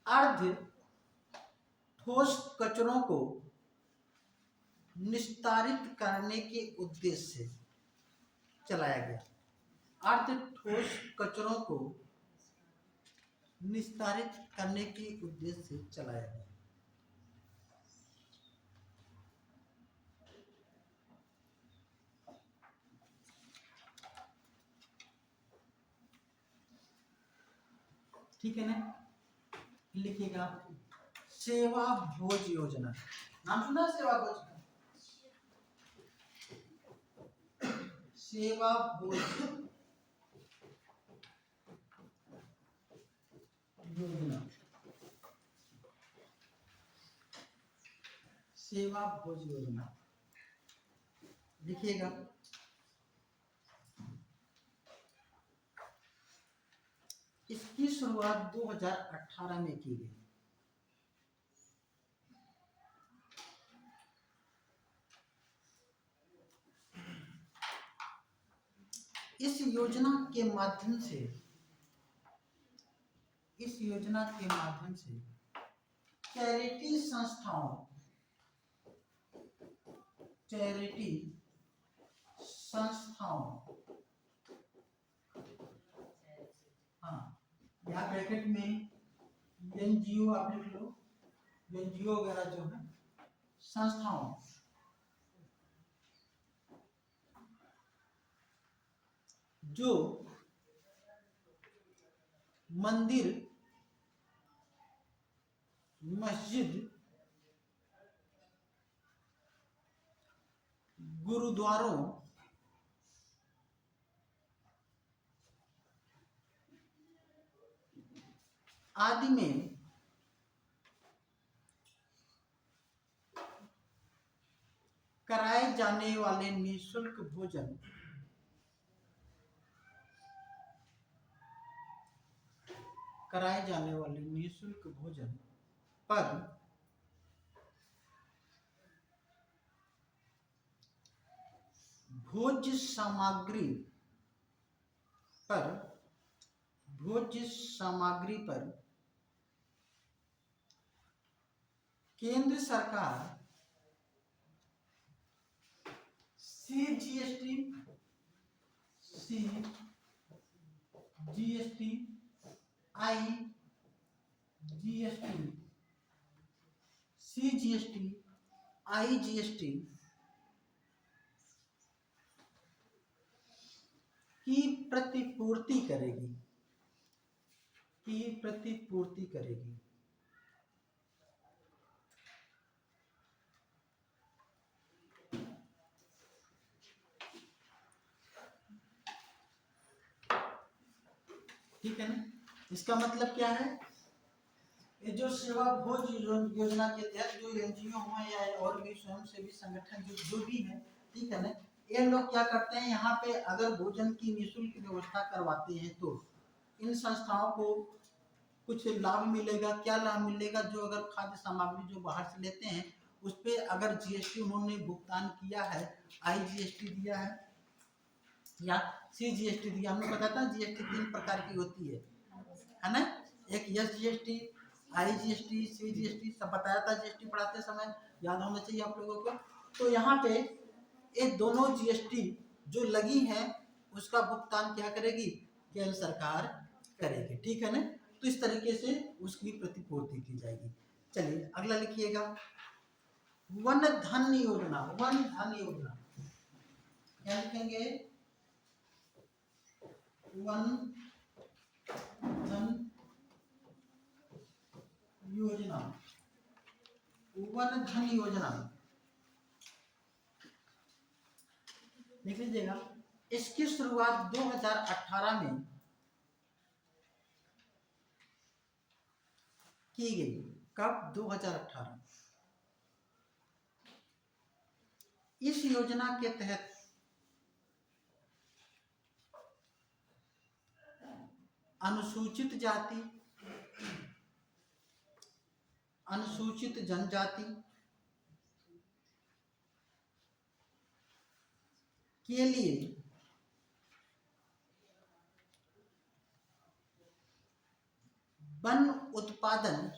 अर्ध ठोस कचरों को निस्तारित करने के उद्देश्य से चलाया गया। अर्ध ठोस कचरों को निस्तारित करने के उद्देश्य से चलाया गया। ठीक है ना? लिखिएगा, सेवा भोज योजना। नाम सुना सेवा भोज का? सेवा भोज योजना, सेवा भोज योजना। लिखिएगा, इसकी शुरुआत 2018 में की गई। इस योजना के माध्यम से चैरिटी संस्थाओं हाँ, यहाँ ब्रैकेट में एनजीओ आप लिख लो, एनजीओ वगैरह जो है संस्थाओं जो मंदिर, मस्जिद, गुरुद्वारों आदि में कराए जाने वाले निःशुल्क भोजन पर भोज्य सामग्री पर केंद्र सरकार सीजीएसटी, आईजीएसटी की प्रतिपूर्ति करेगी। ठीक है ना? इसका मतलब क्या है? ये जो सेवा भोज योजना के तहत जो एनजीओ हुआ या और भी स्वयंसेवी संगठन जो भी है, ठीक है ना, ये लोग क्या करते हैं, यहाँ पे अगर भोजन की निःशुल्क व्यवस्था करवाते हैं तो इन संस्थाओं को कुछ लाभ मिलेगा। क्या लाभ मिलेगा? जो अगर खाद्य सामग्री जो बाहर से लेते हैं उस पे अगर जीएसटी उन्होंने भुगतान किया है, आईजीएसटी दिया है या सीजीएसटी दिया, हमने बताया था जीएसटी 3 प्रकार की होती है ना? एक एसजीएसटी, आईजीएसटी, सीजीएसटी, सब बताया था जीएसटी पढ़ाते समय, याद होना चाहिए आप लोगों को। तो यहाँ पे ये दोनों जीएसटी जो लगी है उसका भुगतान क्या करेगी? केंद्र सरकार करेगी। ठीक है ना? तो इस तरीके से उसकी प्रतिपूर्ति की जाएगी। चलिए अगला लिखिएगा, वन धन योजना, वन धन योजना क्या लिखेंगे? वन धन योजना, वन धन योजना लिख लीजिएगा। इसकी शुरुआत 2018 में की गई। कब? 2018। इस योजना के तहत अनुसूचित जाति, अनुसूचित जनजाति के लिए वन उत्पादन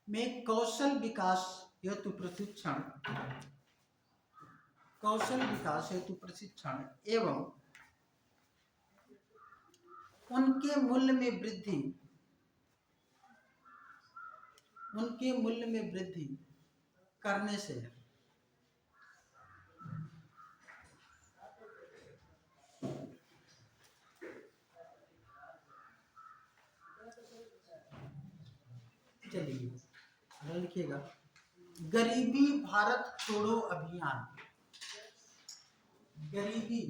में कौशल विकास हेतु प्रशिक्षण, कौशल विकास हेतु प्रशिक्षण एवं उनके मूल्य में वृद्धि, उनके मूल्य में वृद्धि करने से चलिए लिखिएगा। गरीबी भारत छोड़ो अभियान, गरीबी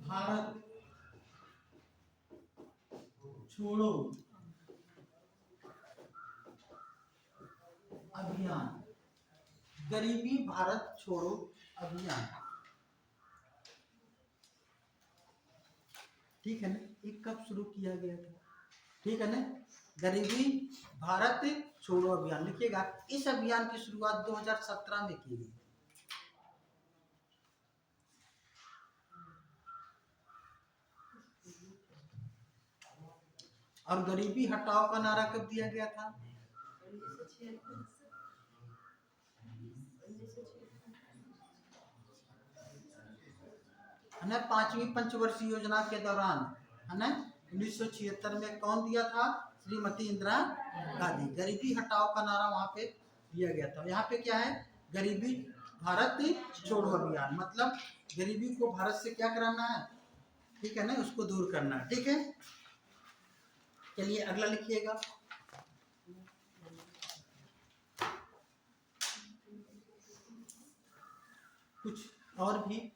भारत छोड़ो अभियान, गरीबी भारत छोड़ो अभियान, ठीक है ना? ये कब शुरू किया गया था? ठीक है ना? गरीबी भारत छोड़ो अभियान लिखिएगा। इस अभियान की शुरुआत 2017 में की गई। और गरीबी हटाओ का नारा कब दिया गया था? 5वीं पंचवर्षीय योजना के दौरान, है ना, 1976 में कौन दिया था? श्रीमती इंदिरा गांधी। गरीबी हटाओ का नारा वहां पे दिया गया था। यहाँ पे क्या है? गरीबी भारत छोड़ो अभियान, मतलब गरीबी को भारत से क्या कराना है? ठीक है ना, उसको दूर करना है। ठीक है, चलिए अगला लिखिएगा। कुछ और भी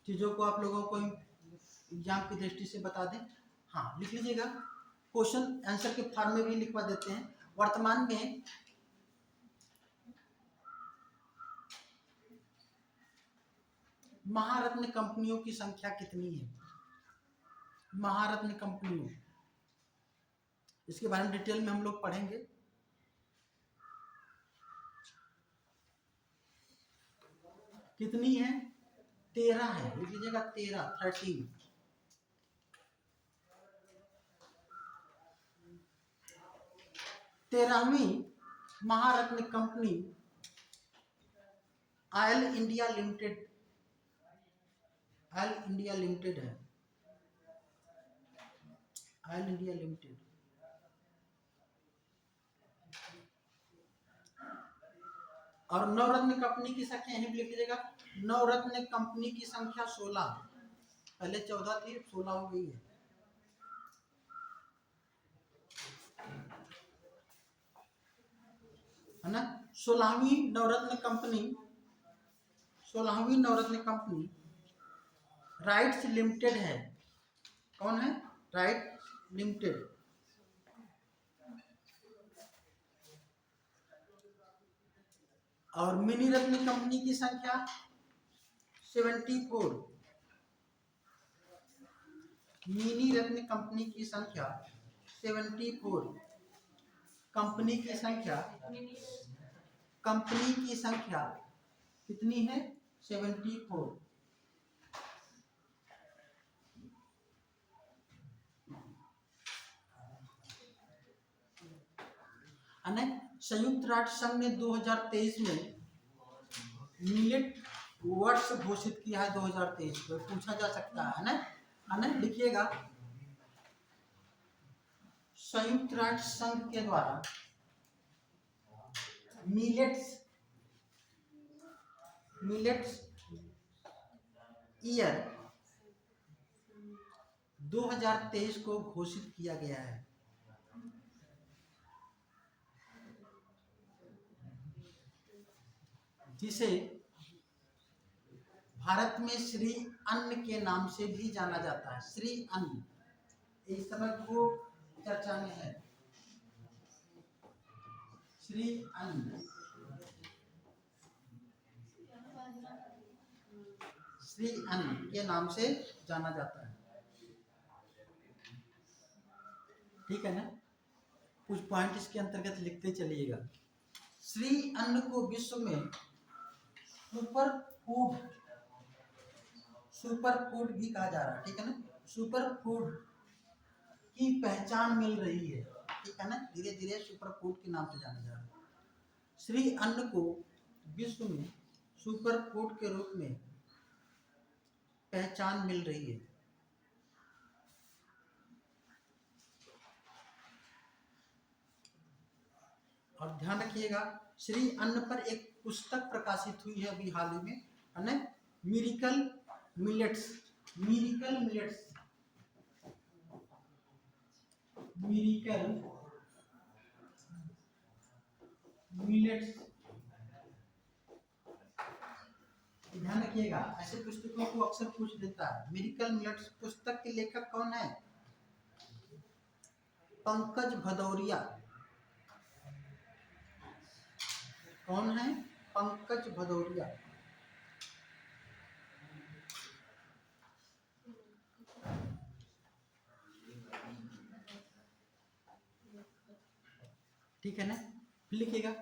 चीजों को आप लोगों को एग्जाम की दृष्टि से बता दें। हाँ, लिख लीजिएगा। क्वेश्चन आंसर के फॉर्म में भी लिखवा देते हैं। वर्तमान में महारत्न कंपनियों की संख्या कितनी है? महारत्न कंपनियों, इसके बारे में डिटेल में हम लोग पढ़ेंगे। कितनी है? 13 है, लिख लीजिएगा 13। 13वीं Maharatna company oil India limited, oil India limited oil, ऑयल इंडिया लिमिटेड। और नवरत्न कंपनी की संख्या यहीं लिख लीजिएगा। नवरत्न कंपनी की संख्या 16, पहले 14 थी, 16 हो गई है। है ना? 16वीं नवरत्न कंपनी, 16वीं नवरत्न कंपनी राइट्स लिमिटेड है। कौन है? Rights limited. और मिनी रत्न कंपनी की संख्या 74। मिनी रत्न कंपनी की संख्या 74। कंपनी की संख्या, कंपनी की संख्या कितनी है? 74। संयुक्त राष्ट्र संघ ने 2023 में मिलेट वर्ष घोषित किया है। 2023 को पूछा जा सकता है ना, लिखिएगा। संयुक्त राष्ट्र संघ के द्वारा मिलेट्स ईयर 2023 को घोषित किया गया है। जिसे भारत में श्री अन्न के नाम से भी जाना जाता है। श्री अन्न इस समय को चर्चा में है। श्री अन्न, श्री अन्न के नाम से जाना जाता है। ठीक है ना? कुछ पॉइंट इसके अंतर्गत लिखते चलिएगा। श्री अन्न को विश्व में सुपर फूड भी कहा जा रहा है। ठीक है ना? सुपर फूड की पहचान मिल रही है। ठीक है ना? धीरे धीरे सुपर फूड के नाम से जाना जा रहा है। श्री अन्न को विश्व में सुपर फूड के रूप में पहचान मिल रही है। और ध्यान रखिएगा, श्री अन्न पर एक पुस्तक प्रकाशित हुई है अभी हाल ही में, है ना? Miracle millets. ध्यान रखिएगा, ऐसे पुस्तकों को अक्सर पूछ देता है। मिरेकल मिलेट्स पुस्तक के लेखक कौन है? पंकज भदौरिया। कौन है? पंकज भदौरिया। ठीक है ना? लिखिएगा।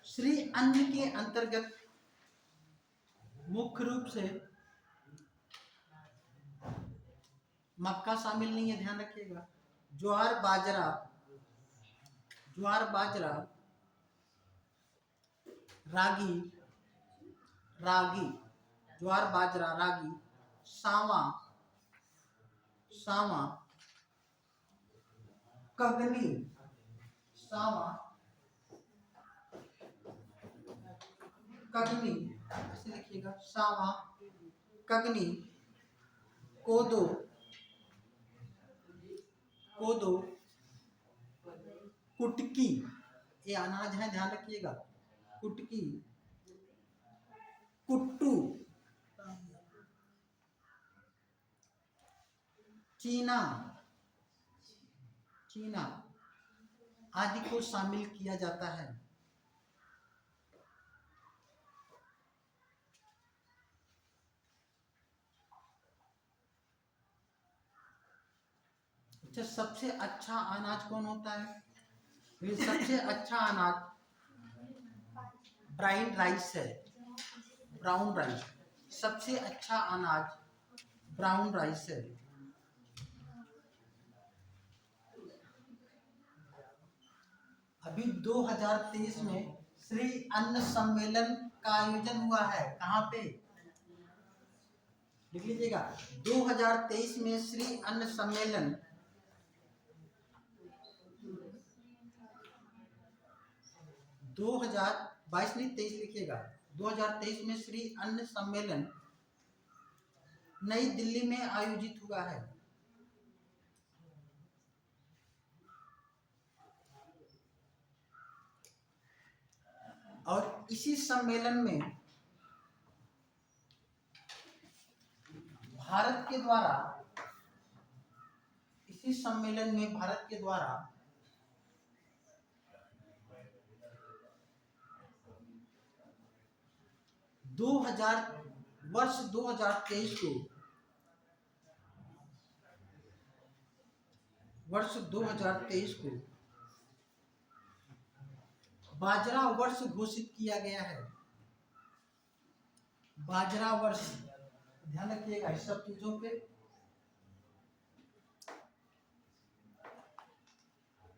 श्री अन्न के अंतर्गत मुख्य रूप से मक्का शामिल नहीं है, ध्यान रखिएगा। ज्वार बाजरा, रागी, ज्वार बाजरा, रागी, सावा, कगनी, ऐसे लिखिएगा। सावा, कगनी, कोदो, कुटकी, ये अनाज है, ध्यान रखिएगा। कुटकी, कुट्टू, चीना आदि को शामिल किया जाता है। अच्छा, सबसे अच्छा अनाज कौन होता है? सबसे अच्छा अनाज ब्राउन राइस है। सबसे अच्छा अनाज ब्राउन राइस है। अभी 2023 में श्री अन्न सम्मेलन का आयोजन हुआ है। कहाँ पे? लिख लीजिएगा। 2023 में श्री अन्न सम्मेलन 2022 नहीं 23 लिखिएगा। 2023 में श्री अन्न सम्मेलन नई दिल्ली में आयोजित हुआ है। और इसी सम्मेलन में भारत के द्वारा वर्ष 2023 को बाजरा वर्ष घोषित किया गया है। बाजरा वर्ष, ध्यान रखिएगा इस सब चीजों पे।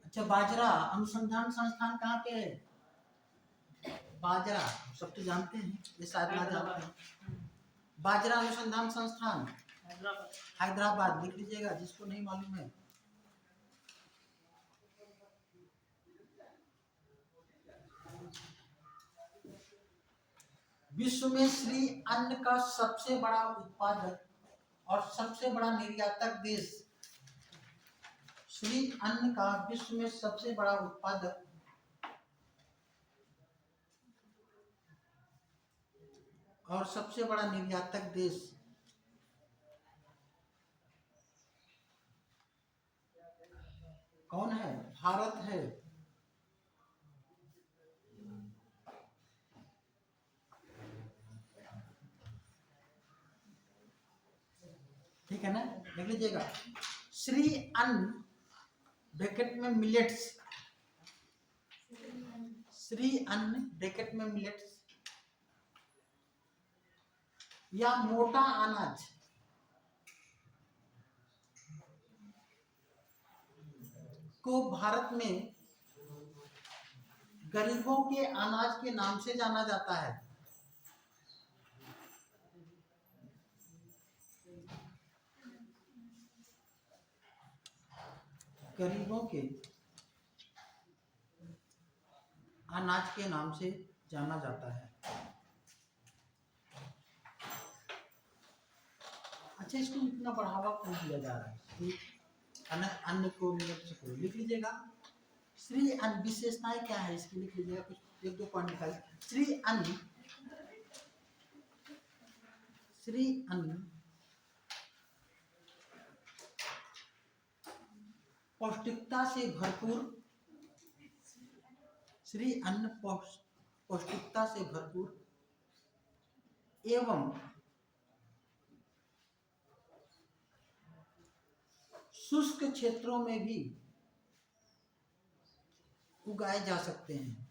अच्छा, बाजरा अनुसंधान संस्थान कहाँ पे है? बाजरा सब तो जानते हैं, ये शायद ना जानते हैं। बाजरा अनुसंधान संस्थान हैदराबाद लिख लीजिएगा जिसको नहीं मालूम है। विश्व में श्री अन्न का सबसे बड़ा उत्पादक और सबसे बड़ा निर्यातक देश, श्री अन्न का विश्व में सबसे बड़ा उत्पादक और सबसे बड़ा निर्यातक देश कौन है? भारत है। ठीक है ना, देख लीजिएगा। श्री अन्न ब्रैकेट में मिलेट्स, श्री अन्न ब्रैकेट में मिलेट्स या मोटा अनाज को भारत में गरीबों के अनाज के नाम से जाना जाता है। गरीबों के अनाज के नाम से जाना जाता है। अच्छा, इसको इतना बढ़ावा क्यों दिया जा रहा है? अन्न को मिलेट्स को लिख लीजिएगा। श्री अन्न विशेषताएं क्या है इसकी लिख लीजिएगा, कुछ एक दो पॉइंट लिखा है। श्री अन्न, श्री अन्न पौष्टिकता से भरपूर, श्री अन्न पौष्टिकता से भरपूर एवं शुष्क क्षेत्रों में भी उगाए जा सकते हैं।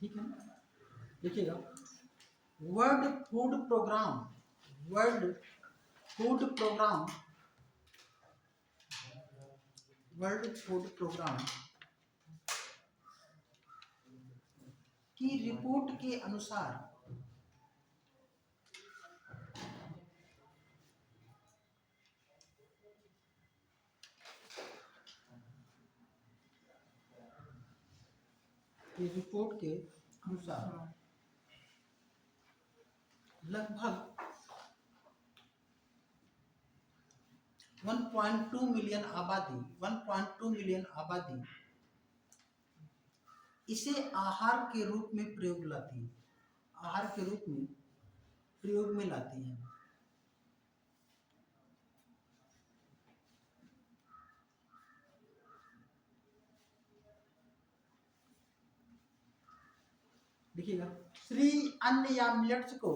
ठीक है, देखिएगा। World food programme, world food programme, world food programme की रिपोर्ट के अनुसार लगभग 1.2 मिलियन आबादी इसे आहार के रूप में प्रयोग लाती है, आहार के रूप में प्रयोग में लाती है। देखिएगा, श्री अन्न या मिलेट्स को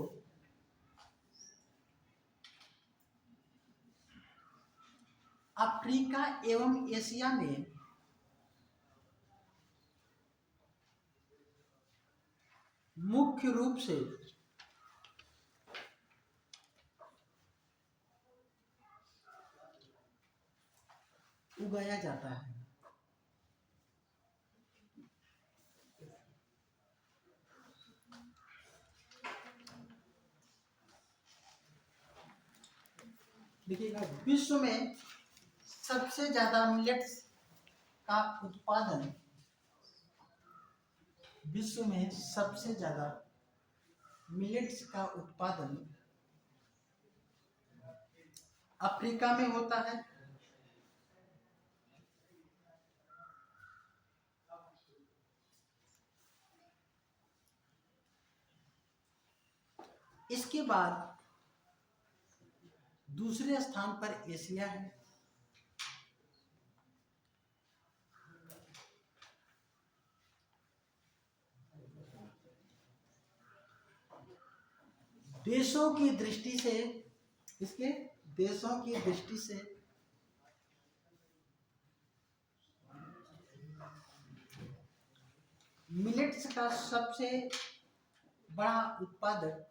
अफ्रीका एवं एशिया में मुख्य रूप से उगाया जाता है। देखिएगा, विश्व में सबसे ज्यादा मिलेट्स का उत्पादन, विश्व में सबसे ज्यादा मिलेट्स का उत्पादन अफ्रीका में होता है। इसके बाद दूसरे स्थान पर एशिया है। देशों की दृष्टि से, इसके देशों की दृष्टि से मिलेट्स का सबसे बड़ा उत्पादक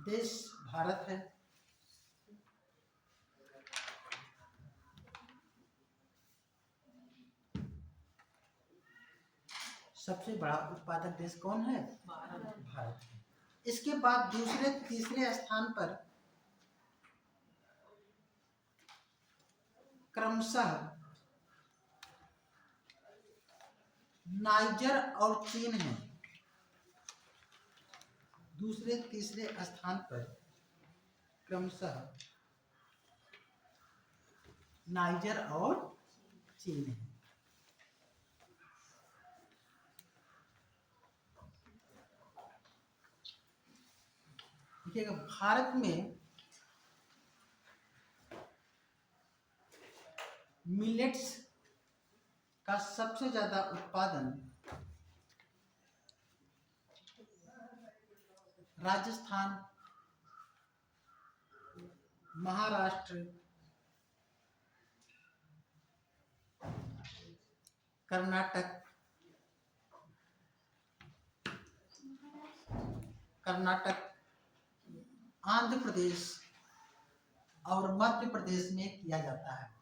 देश भारत है। सबसे बड़ा उत्पादक देश कौन है? भारत है। इसके बाद दूसरे तीसरे स्थान पर क्रमशः नाइजर और चीन है। दूसरे तीसरे स्थान पर क्रमशः नाइजर और चीन है। देखिएगा, भारत में मिलेट्स का सबसे ज्यादा उत्पादन राजस्थान, महाराष्ट्र, कर्नाटक, आंध्र प्रदेश और मध्य प्रदेश में किया जाता है।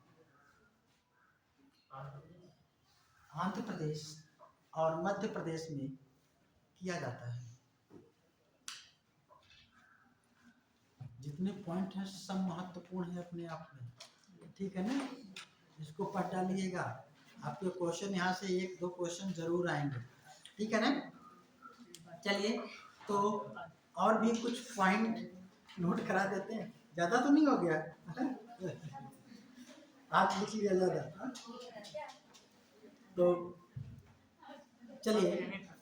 आंध्र प्रदेश और मध्य प्रदेश में किया जाता है। जितने पॉइंट हैं सब महत्वपूर्ण है अपने आप में, ठीक है ना? इसको पढ़ डालिएगा, आपके क्वेश्चन यहाँ से 1-2 क्वेश्चन जरूर आएंगे, ठीक है ना? चलिए, तो और भी कुछ पॉइंट नोट करा देते हैं। ज़्यादा तो नहीं हो गया? आप लिख लिया ज़्यादा। तो चलिए,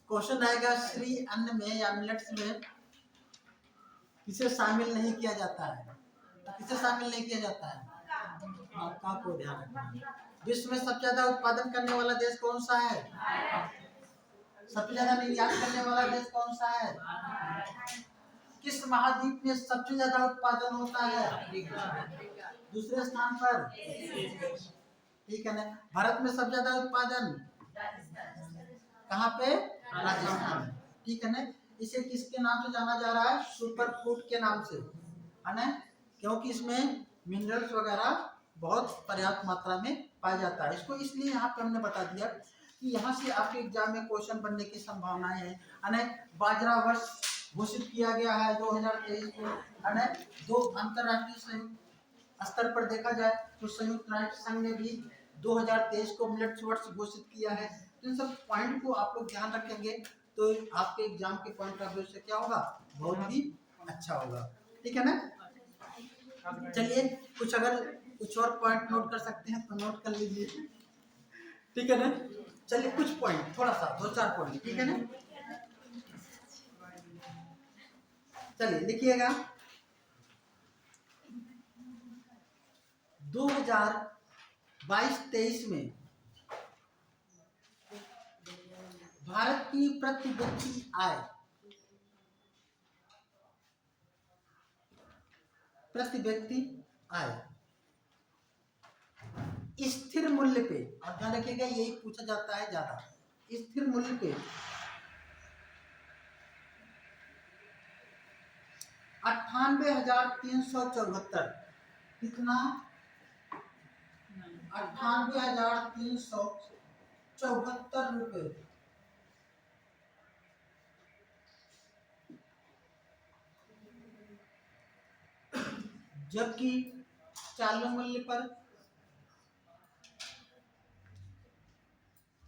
क्वेश्चन आएगा, श्री अन्न में या मिलेट्स में किसे शामिल नहीं किया जाता है? किसे शामिल नहीं किया जाता है? मक्का को ध्यान रखना। विश्व में सबसे ज्यादा उत्पादन करने वाला देश कौन सा है? सबसे ज्यादा निर्यात करने वाला देश कौन सा है? किस महाद्वीप में सबसे ज्यादा उत्पादन होता है? दूसरे स्थान पर, ठीक है ना? भारत में सबसे ज्यादा उत्पादन कहाँ पे? राजस्थान, ठीक है ना? इसे किसके नाम से जाना जा रहा है? सुपर फूड के नाम से, है ना? क्योंकि इसमें मिनरल्स वगैरह बहुत पर्याप्त मात्रा में पाया जाता है। इसको इसलिए यहाँ पे हमने बता दिया कि यहाँ से आपके एग्जाम में क्वेश्चन बनने की संभावनाएं है ना? बाजरा वर्ष घोषित किया गया है 2023 को, है ना? 2 अंतर्राष्ट्रीय संयुक्त स्तर पर देखा जाए तो संयुक्त राष्ट्र संघ ने भी 2023 को मिलेट्स वर्ष घोषित किया है। तो इन सब पॉइंट को आप लोग ध्यान रखेंगे तो आपके एग्जाम के पॉइंट ऑफ व्यू से क्या होगा? बहुत ही अच्छा होगा, ठीक है ना? चलिए, कुछ और पॉइंट नोट कर सकते हैं तो नोट कर लीजिए, ठीक है ना? चलिए, कुछ पॉइंट, थोड़ा सा 2-4 पॉइंट, ठीक है ना? चलिए लिखिएगा, 2022-23 में भारत की प्रति व्यक्ति आय स्थिर मूल्य पे, और ध्यान रखिएगा यही पूछा जाता है ज्यादा, स्थिर मूल्य पे 98,374, कितना? 98,374 रुपए। जबकि चालू मूल्य पर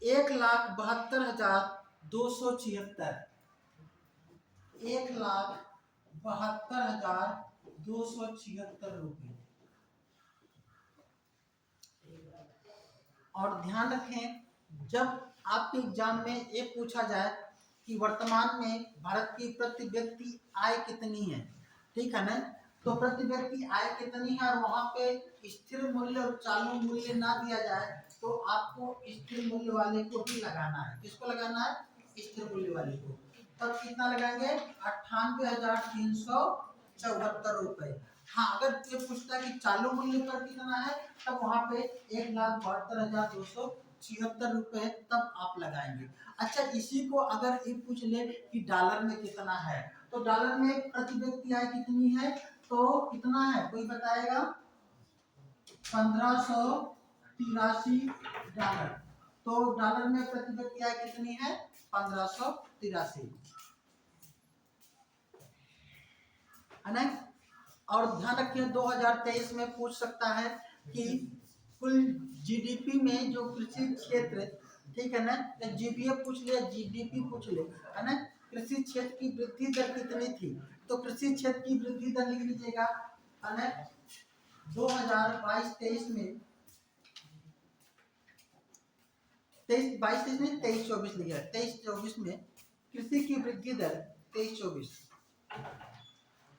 1,72,276, 1,72,276 रुपए। और ध्यान रखें, जब आपके एग्जाम में ये पूछा जाए कि वर्तमान में भारत की प्रति व्यक्ति आय कितनी है, ठीक है ना? तो प्रति व्यक्ति आय कितनी है और वहां पे स्थिर मूल्य और चालू मूल्य ना दिया जाए तो आपको स्थिर मूल्य वाले को ही लगाना है। किसको लगाना है? स्थिर मूल्य वाले को। तब कितना लगाएंगे? 98,374 रुपए। हाँ, अगर ये पूछता है कि चालू मूल्य पर कितना है तब वहां पे 1,72,276 रुपए तब आप लगाएंगे। अच्छा, इसी को अगर ये पूछ ले कि डॉलर में कितना है तो डॉलर में प्रति व्यक्ति आय कितनी है, तो कितना है कोई बताएगा? 1583 डॉलर। तो डॉलर में प्रति व्यक्ति आय कितनी है? 1583 है ना। और ध्यान रखिए 2023 में पूछ सकता है कि कुल जीडीपी में जो कृषि क्षेत्र, ठीक है ना, जीपीए पूछ लिया, जीडीपी पूछ ले, है ना, कृषि क्षेत्र की वृद्धि दर कितनी थी, तो कृषि क्षेत्र की वृद्धि दर लिख लीजिएगा, है ना, 2022-23 में 23-22 में 23-24 लिखा है, 23-24 में कृषि की वृद्धि दर 23-24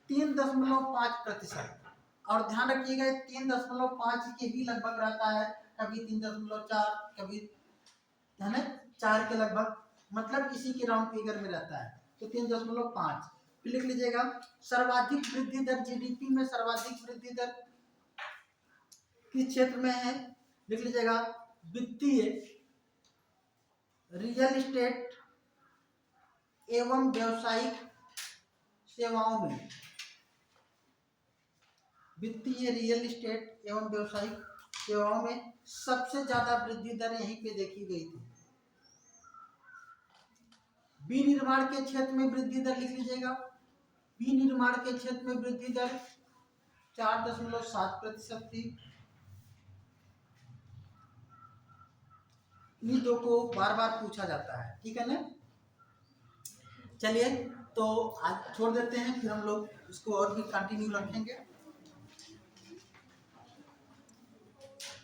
3.5%। और ध्यान रखिएगा 3.5 के ही लगभग रहता है, कभी 3.4, कभी है ना 4 के लगभग, मतलब इसी के राउंड फिगर में रहता है, तो 3.5 लिख लीजिएगा। सर्वाधिक वृद्धि दर जीडीपी में सर्वाधिक वृद्धि दर किस क्षेत्र में है, लिख लीजिएगा, वित्तीय, रियल एस्टेट एवं व्यावसायिक सेवाओं में। वित्तीय, रियल एस्टेट एवं व्यावसायिक सेवाओं में सबसे ज्यादा वृद्धि दर यहीं पे देखी गई थी। विनिर्माण के क्षेत्र में वृद्धि दर लिख लीजिएगा, विनिर्माण के क्षेत्र में वृद्धि दर 4.7% थी। इन दो को बार बार पूछा जाता है, ठीक है ना। चलिए तो आज छोड़ देते हैं, फिर हम लोग इसको और भी कंटिन्यू रखेंगे।